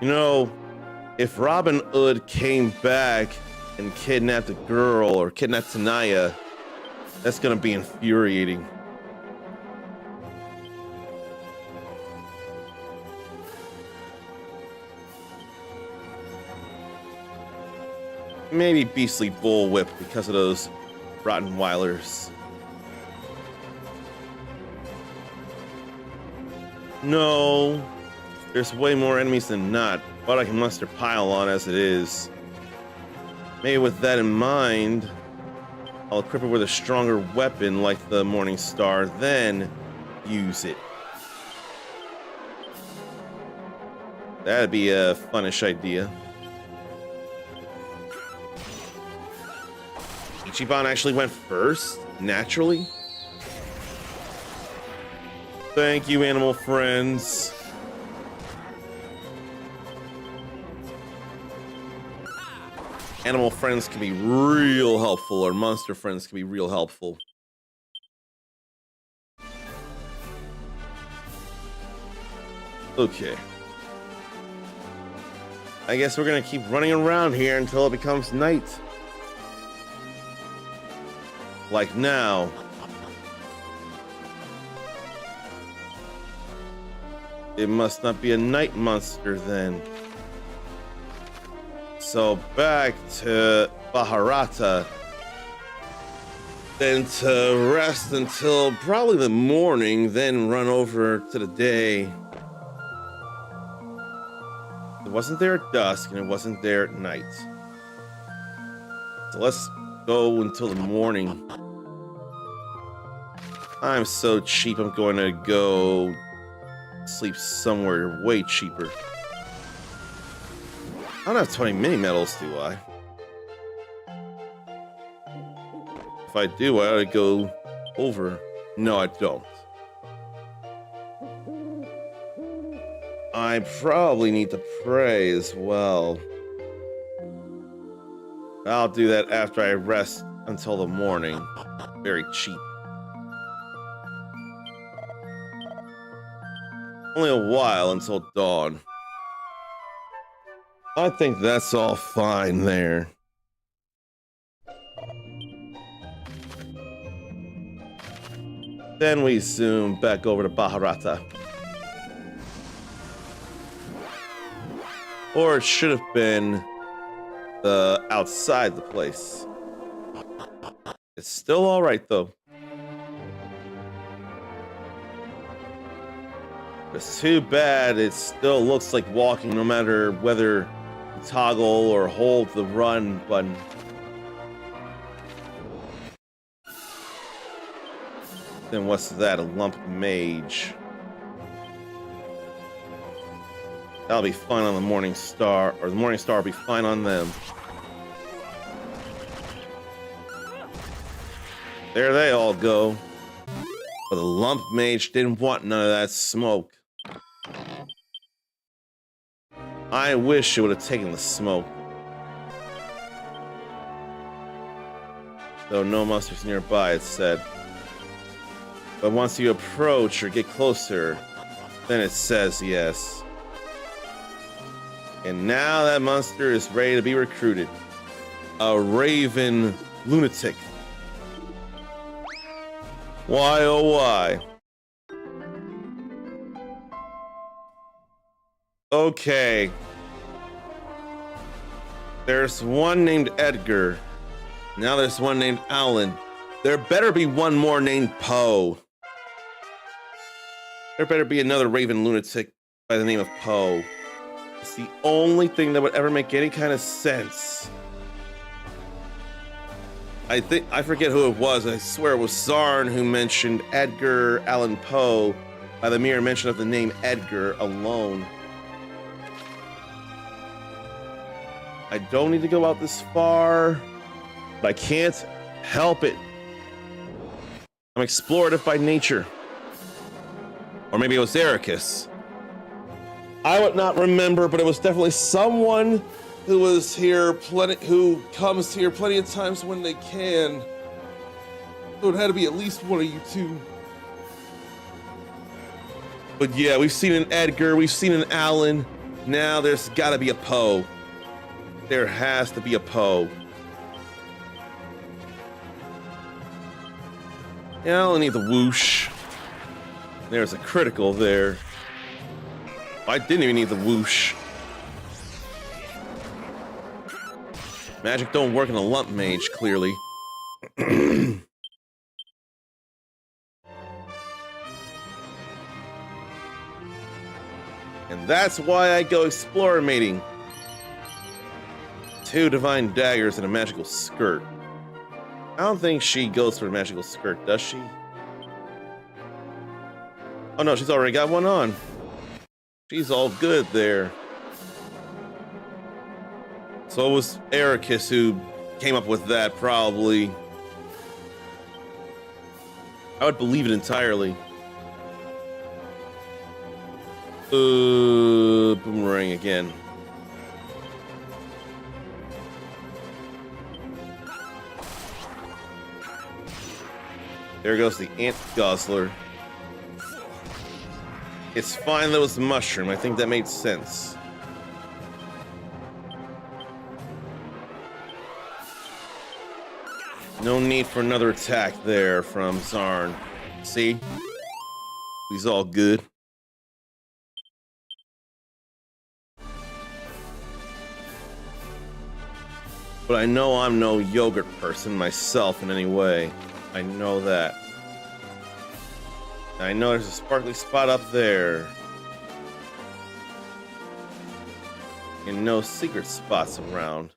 You know, if Robin Hood came back and kidnapped a girl or kidnapped Tanaya, that's gonna be infuriating. Maybe beastly bullwhip because of those Rottenweilers. No, there's way more enemies than not, but I can muster pile on as it is. Maybe with that in mind, I'll equip it with a stronger weapon like the Morning Star, then use it. That'd be a funnish idea. Ichiban actually went first, naturally. Thank you, animal friends. Animal friends can be real helpful, or monster friends can be real helpful. Okay. I guess we're gonna keep running around here until it becomes night. Like now. It must not be a night monster then. So back to Baharata. Then to rest until probably the morning, then run over to the day. It wasn't there at dusk and it wasn't there at night. So let's go until the morning. I'm so cheap, I'm going to go sleep somewhere way cheaper. I don't have 20 mini medals, do I? If I do, I ought to go over. No, I don't. I probably need to pray as well. I'll do that after I rest until the morning. Very cheap. Only a while until dawn. I think that's all fine there. Then we zoom back over to Baharata. Or it should have been the outside the place. It's still all right though. It's too bad it still looks like walking no matter whether you toggle or hold the run button. Then what's that? A lump mage. That'll be fine on the Morning Star, or the Morning Star will be fine on them. There they all go. But the lump mage didn't want none of that smoke. I wish it would have taken the smoke. Though no monsters nearby, it said. But once you approach or get closer, then it says yes. And now that monster is ready to be recruited. A raven lunatic. Why oh why? Okay. There's one named Edgar. Now there's one named Alan. There better be one more named Poe. There better be another raven lunatic by the name of Poe. It's the only thing that would ever make any kind of sense. I forget who it was. I swear it was Zarn who mentioned Edgar Allan Poe by the mere mention of the name Edgar alone. I don't need to go out this far, but I can't help it. I'm explorative by nature. Or maybe it was Ericus. I would not remember, but it was definitely someone who was here who comes here plenty of times when they can. So it had to be at least one of you two. But yeah, we've seen an Edgar, we've seen an Alan. Now there's gotta be a Poe. There has to be a Poe. Yeah, I don't need the whoosh. There's a critical there. I didn't even need the whoosh. Magic don't work in a lump mage, clearly. And that's why I go explorating. 2 divine daggers and a magical skirt. I don't think she goes for a magical skirt, does she? Oh no, she's already got one on. She's all good there. So it was Ericus who came up with that, probably. I would believe it entirely. Boomerang again. There goes the ant guzzler. It's fine that it was the mushroom. I think that made sense. No need for another attack there from Zarn. See? He's all good. But I know I'm no yogurt person myself in any way. I know that. I know there's a sparkly spot up there. And no secret spots around.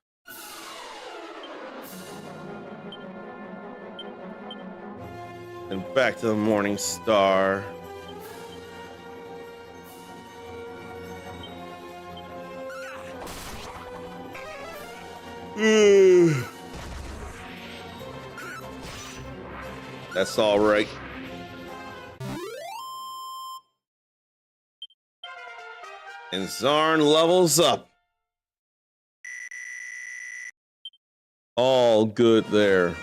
And back to the Morning Star. That's all right. And Zarn levels up. All good there.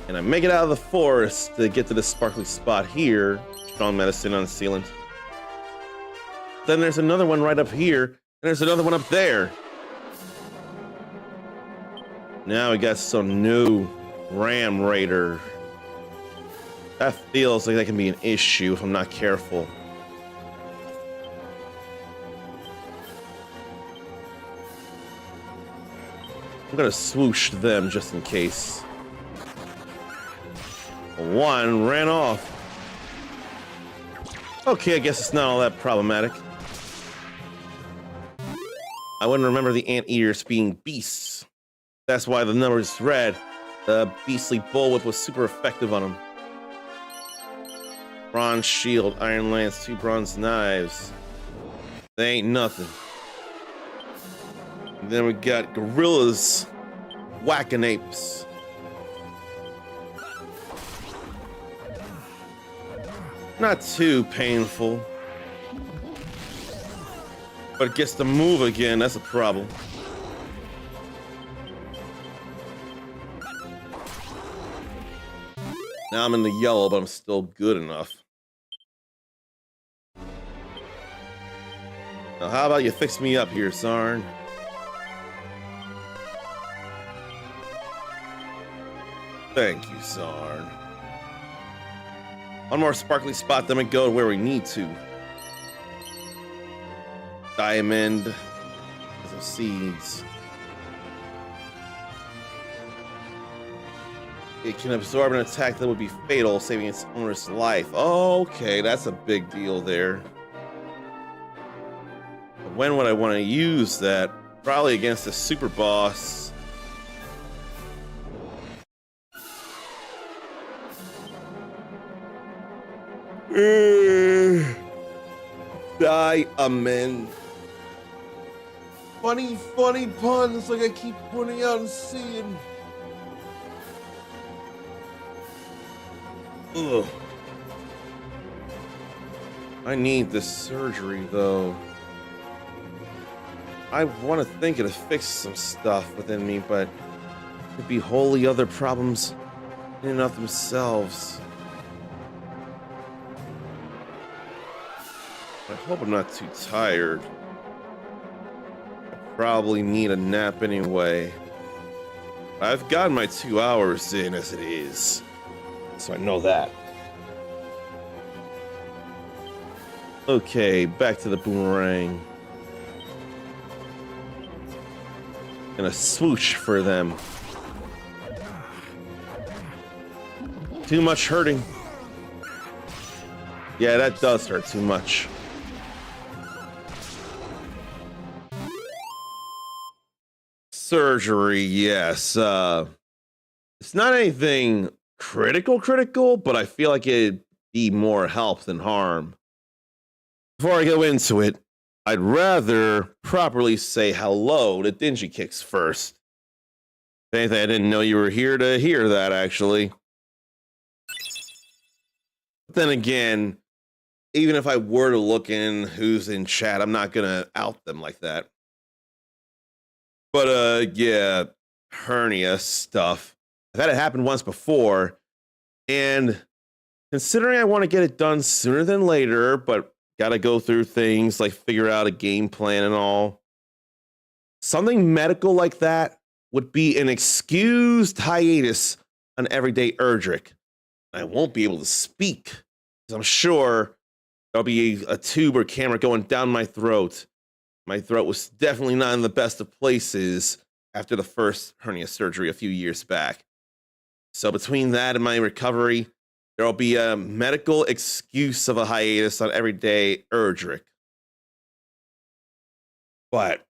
And I make it out of the forest to get to the sparkly spot here. Strong medicine on sealant. Then there's another one right up here. And there's another one up there. Now we got some new Ram Raider. That feels like that can be an issue if I'm not careful. I'm gonna swoosh them just in case. One ran off. Okay, I guess it's not all that problematic. I wouldn't remember the anteaters being beasts. That's why the number's red. The beastly bullwhip was super effective on them. Bronze shield, iron lance, 2 bronze knives. They ain't nothing. And then we got gorillas, whacking apes. Not too painful. But it gets to move again, that's a problem. Now I'm in the yellow, but I'm still good enough. Now how about you fix me up here, Zarn? Thank you, Zarn. One more sparkly spot, then we go to where we need to. Diamond. Some seeds. It can absorb an attack that would be fatal, saving its owner's life. Okay, that's a big deal there. But when would I want to use that? Probably against a super boss. Diamond. Funny puns like I keep pointing out and seeing. Ugh. I need this surgery though. I want to think it'll fix some stuff within me, but it could be wholly other problems in and of themselves. I hope I'm not too tired. I probably need a nap anyway. I've gotten my 2 hours in as it is, so I know that. Okay, back to the boomerang. Gonna swoosh for them. Too much hurting. Yeah, that does hurt too much. Surgery, yes. It's not anything critical, but I feel like it'd be more help than harm. Before I go into it, I'd rather properly say hello to Dingy Kicks first. If anything, I didn't know you were here to hear that, actually. But then again, even if I were to look in who's in chat, I'm not gonna out them like that. But yeah, hernia stuff. I've had it happen once before, and considering I want to get it done sooner than later, but gotta go through things like figure out a game plan and all, something medical like that would be an excused hiatus on everyday ERDRICK. I won't be able to speak, because I'm sure there'll be a tube or camera going down my throat. My throat was definitely not in the best of places after the first hernia surgery a few years back. So between that and my recovery, there will be a medical excuse of a hiatus on everyday ERDRICK. But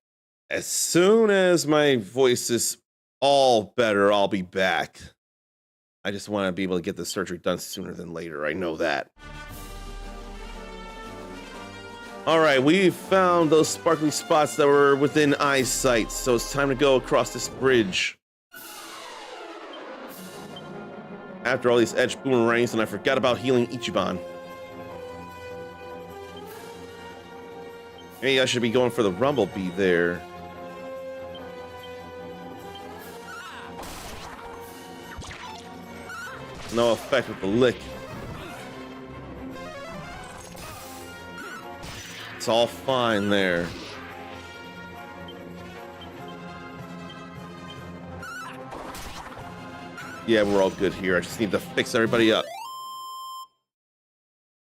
as soon as my voice is all better, I'll be back. I just want to be able to get the surgery done sooner than later. I know that. All right, we've found those sparkly spots that were within eyesight, so it's time to go across this bridge. After all these edge boomerangs, and I forgot about healing Ichiban. Maybe I should be going for the Rumblebee there. No effect with the lick. It's all fine there. Yeah, we're all good here. I just need to fix everybody up.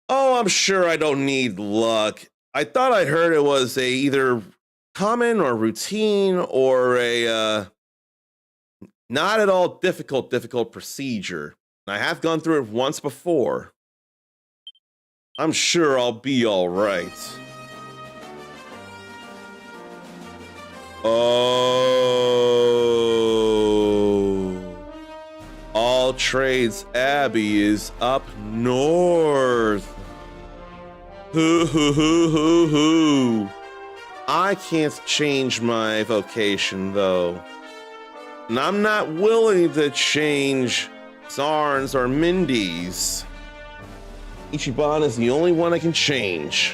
Oh, I'm sure I don't need luck. I thought I heard it was a either common or routine or a not at all difficult procedure. I have gone through it once before. I'm sure I'll be all right. Oh. All Trades Abbey is up north. Hoo hoo hoo hoo hoo. I can't change my vocation though. And I'm not willing to change Zarn's or Mindy's. Ichiban is the only one I can change.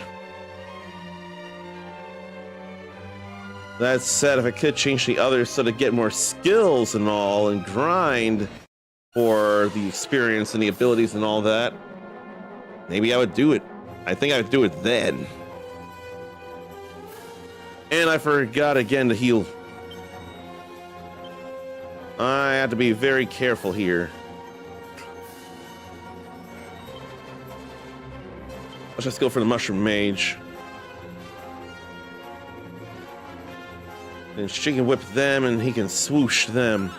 That said, if I could change the others so to get more skills and all and grind for the experience and the abilities and all that, maybe I would do it. I think I would do it then. And I forgot again to heal. I have to be very careful here. Let's just go for the Mushroom Mage. And she can whip them and he can swoosh them.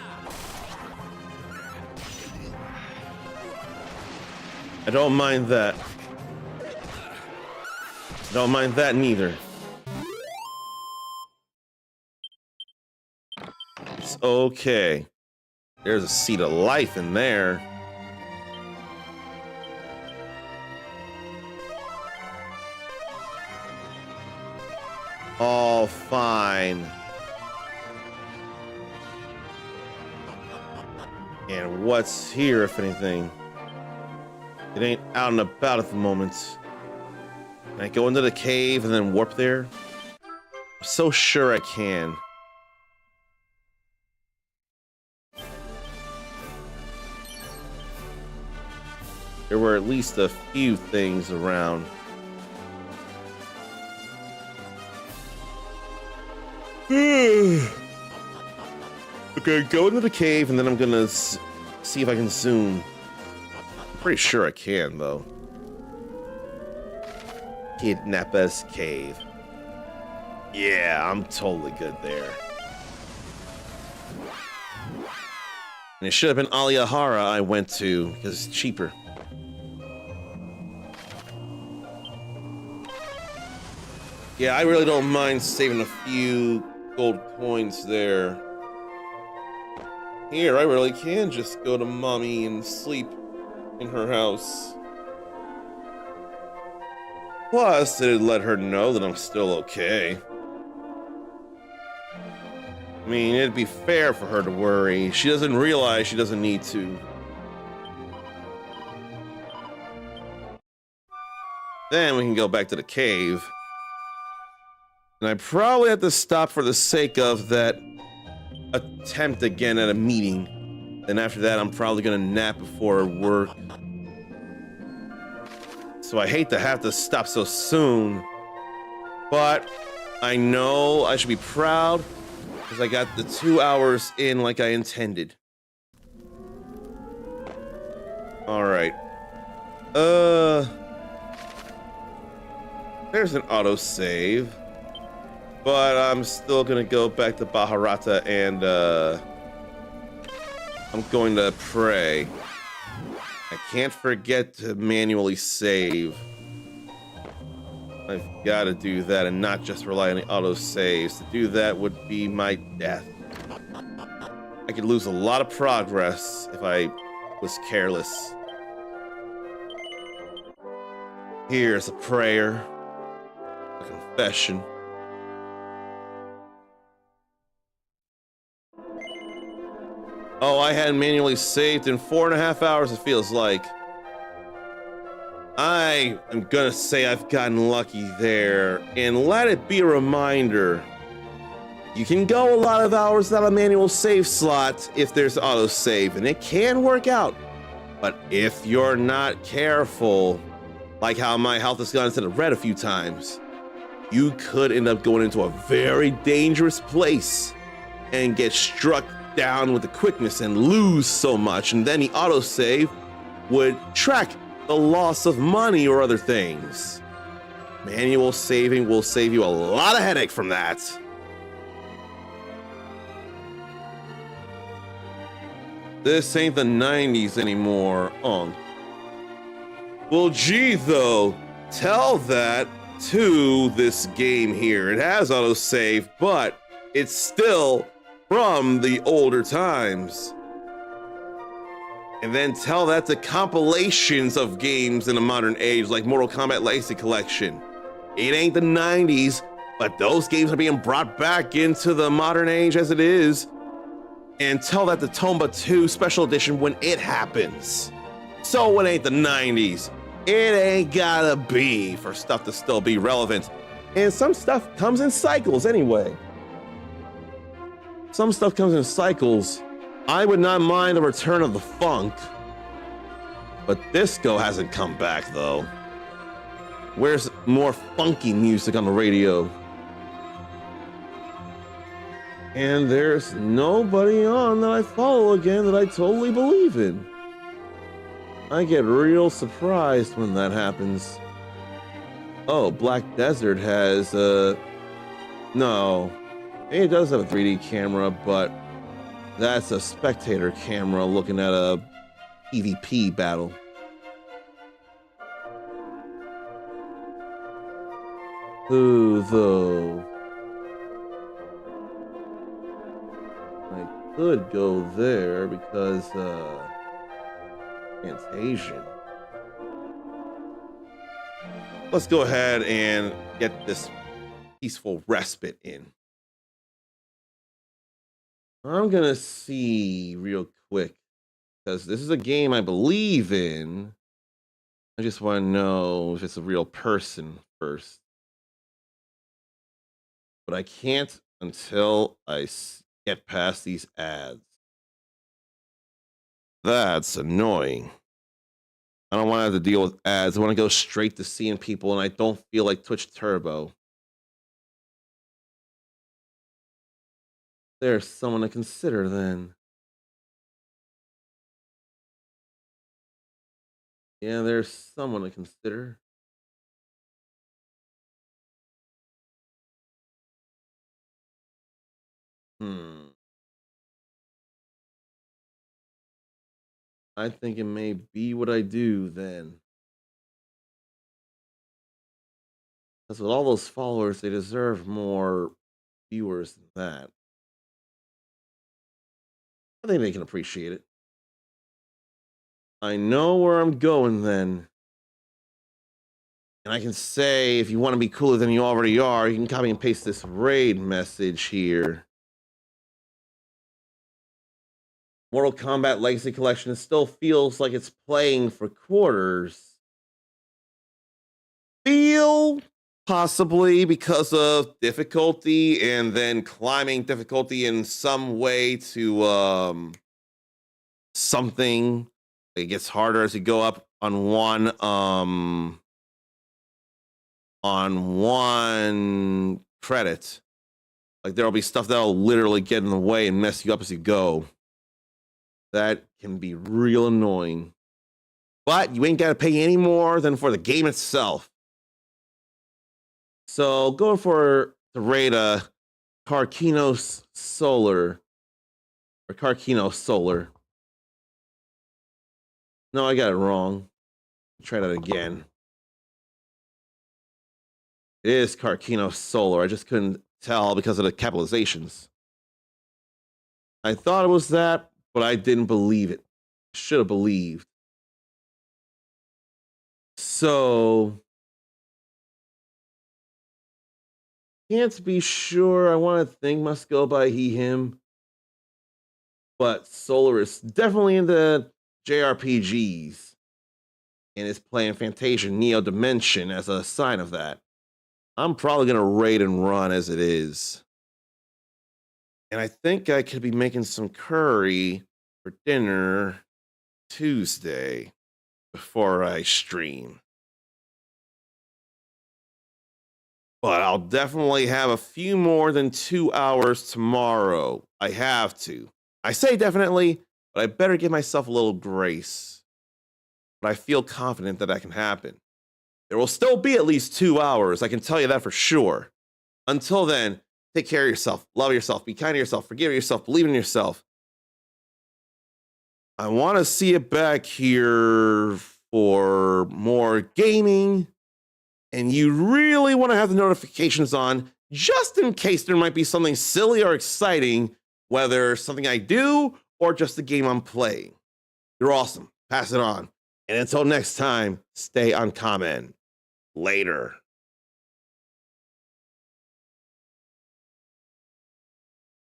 I don't mind that. I don't mind that neither. It's okay. There's a seed of life in there. All fine. And what's here, if anything? It ain't out and about at the moment. Can I go into the cave and then warp there? I'm so sure I can. There were at least a few things around. Okay, go into the cave and then I'm gonna see if I can zoom. I'm pretty sure I can, though. Kidnapper's Cave. Yeah, I'm totally good there. And it should have been Aliyahara I went to, because it's cheaper. Yeah, I really don't mind saving a few gold coins there. Here, I really can just go to Mommy and sleep in her house. Plus, it'd let her know that I'm still okay. I mean, it'd be fair for her to worry. She doesn't realize she doesn't need to. Then we can go back to the cave. And I probably have to stop for the sake of that attempt again at a meeting. Then after that, I'm probably gonna nap before work. So I hate to have to stop so soon, but I know I should be proud because I got the 2 hours in like I intended. All right. There's an autosave. But I'm still gonna go back to Baharata and I'm going to pray. I can't forget to manually save. I've got to do that and not just rely on the auto saves. To do that would be my death. I could lose a lot of progress if I was careless. Here's a prayer. confession. Oh, I hadn't manually saved in 4.5 hours, it feels like. I am gonna say I've gotten lucky there, and let it be a reminder. You can go a lot of hours without a manual save slot if there's autosave, and it can work out. But if you're not careful, like how my health has gone into the red a few times, you could end up going into a very dangerous place and get struck down with the quickness and lose so much, and then the autosave would track the loss of money or other things. Manual saving will save you a lot of headache from that. This ain't the 90s anymore. Well, gee, though, tell that to this game here. It has autosave, but it's still from the older times. And then tell that to compilations of games in the modern age, like Mortal Kombat Legacy Collection. It ain't the 90s, but those games are being brought back into the modern age as it is. And tell that to Tomba 2 Special Edition when it happens. So it ain't the 90s. It ain't gotta be for stuff to still be relevant. And some stuff comes in cycles anyway. Some stuff comes in cycles. I would not mind the return of the funk. But disco hasn't come back though. Where's more funky music on the radio? And there's nobody on that I follow again that I totally believe in. I get real surprised when that happens. Oh, Black Desert has no. It does have a 3D camera, but that's a spectator camera looking at a PvP battle. Who though? I could go there because Fantasian. Let's go ahead and get this peaceful respite in. I'm gonna see real quick because this is a game I believe in. I just want to know if it's a real person first. But I can't until I get past these ads. That's annoying. I don't want to have to deal with ads. I want to go straight to seeing people, and I don't feel like Twitch Turbo. There's someone to consider then. Yeah, there's someone to consider. I think it may be what I do then. Because with all those followers, they deserve more viewers than that. I think they can appreciate it. I know where I'm going then. And I can say, if you want to be cooler than you already are, you can copy and paste this raid message here. Mortal Kombat Legacy Collection still feels like it's playing for quarters. Feel possibly because of difficulty and then climbing difficulty in some way to something. It gets harder as you go up on one credit. Like there'll be stuff that'll literally get in the way and mess you up as you go. That can be real annoying. But you ain't got to pay any more than for the game itself. So going for the raid Carkino Solar. Or Carkino Solar. No, I got it wrong. Try that again. It is Carkino Solar. I just couldn't tell because of the capitalizations. I thought it was that, but I didn't believe it. Should have believed. So Can't be sure. I want to think must go by he, him. But Solar is definitely into JRPGs and is playing Fantasia Neo Dimension as a sign of that. I'm probably going to raid and run as it is. And I think I could be making some curry for dinner Tuesday before I stream. But I'll definitely have a few more than 2 hours tomorrow. I have to. I say definitely, but I better give myself a little grace. But I feel confident that can happen. There will still be at least 2 hours, I can tell you that for sure. Until then, take care of yourself, love yourself, be kind to yourself, forgive yourself, believe in yourself. I want to see it back here for more gaming. And you really want to have the notifications on just in case there might be something silly or exciting, whether something I do or just the game I'm playing. You're awesome. Pass it on. And until next time, stay uncommon. Later.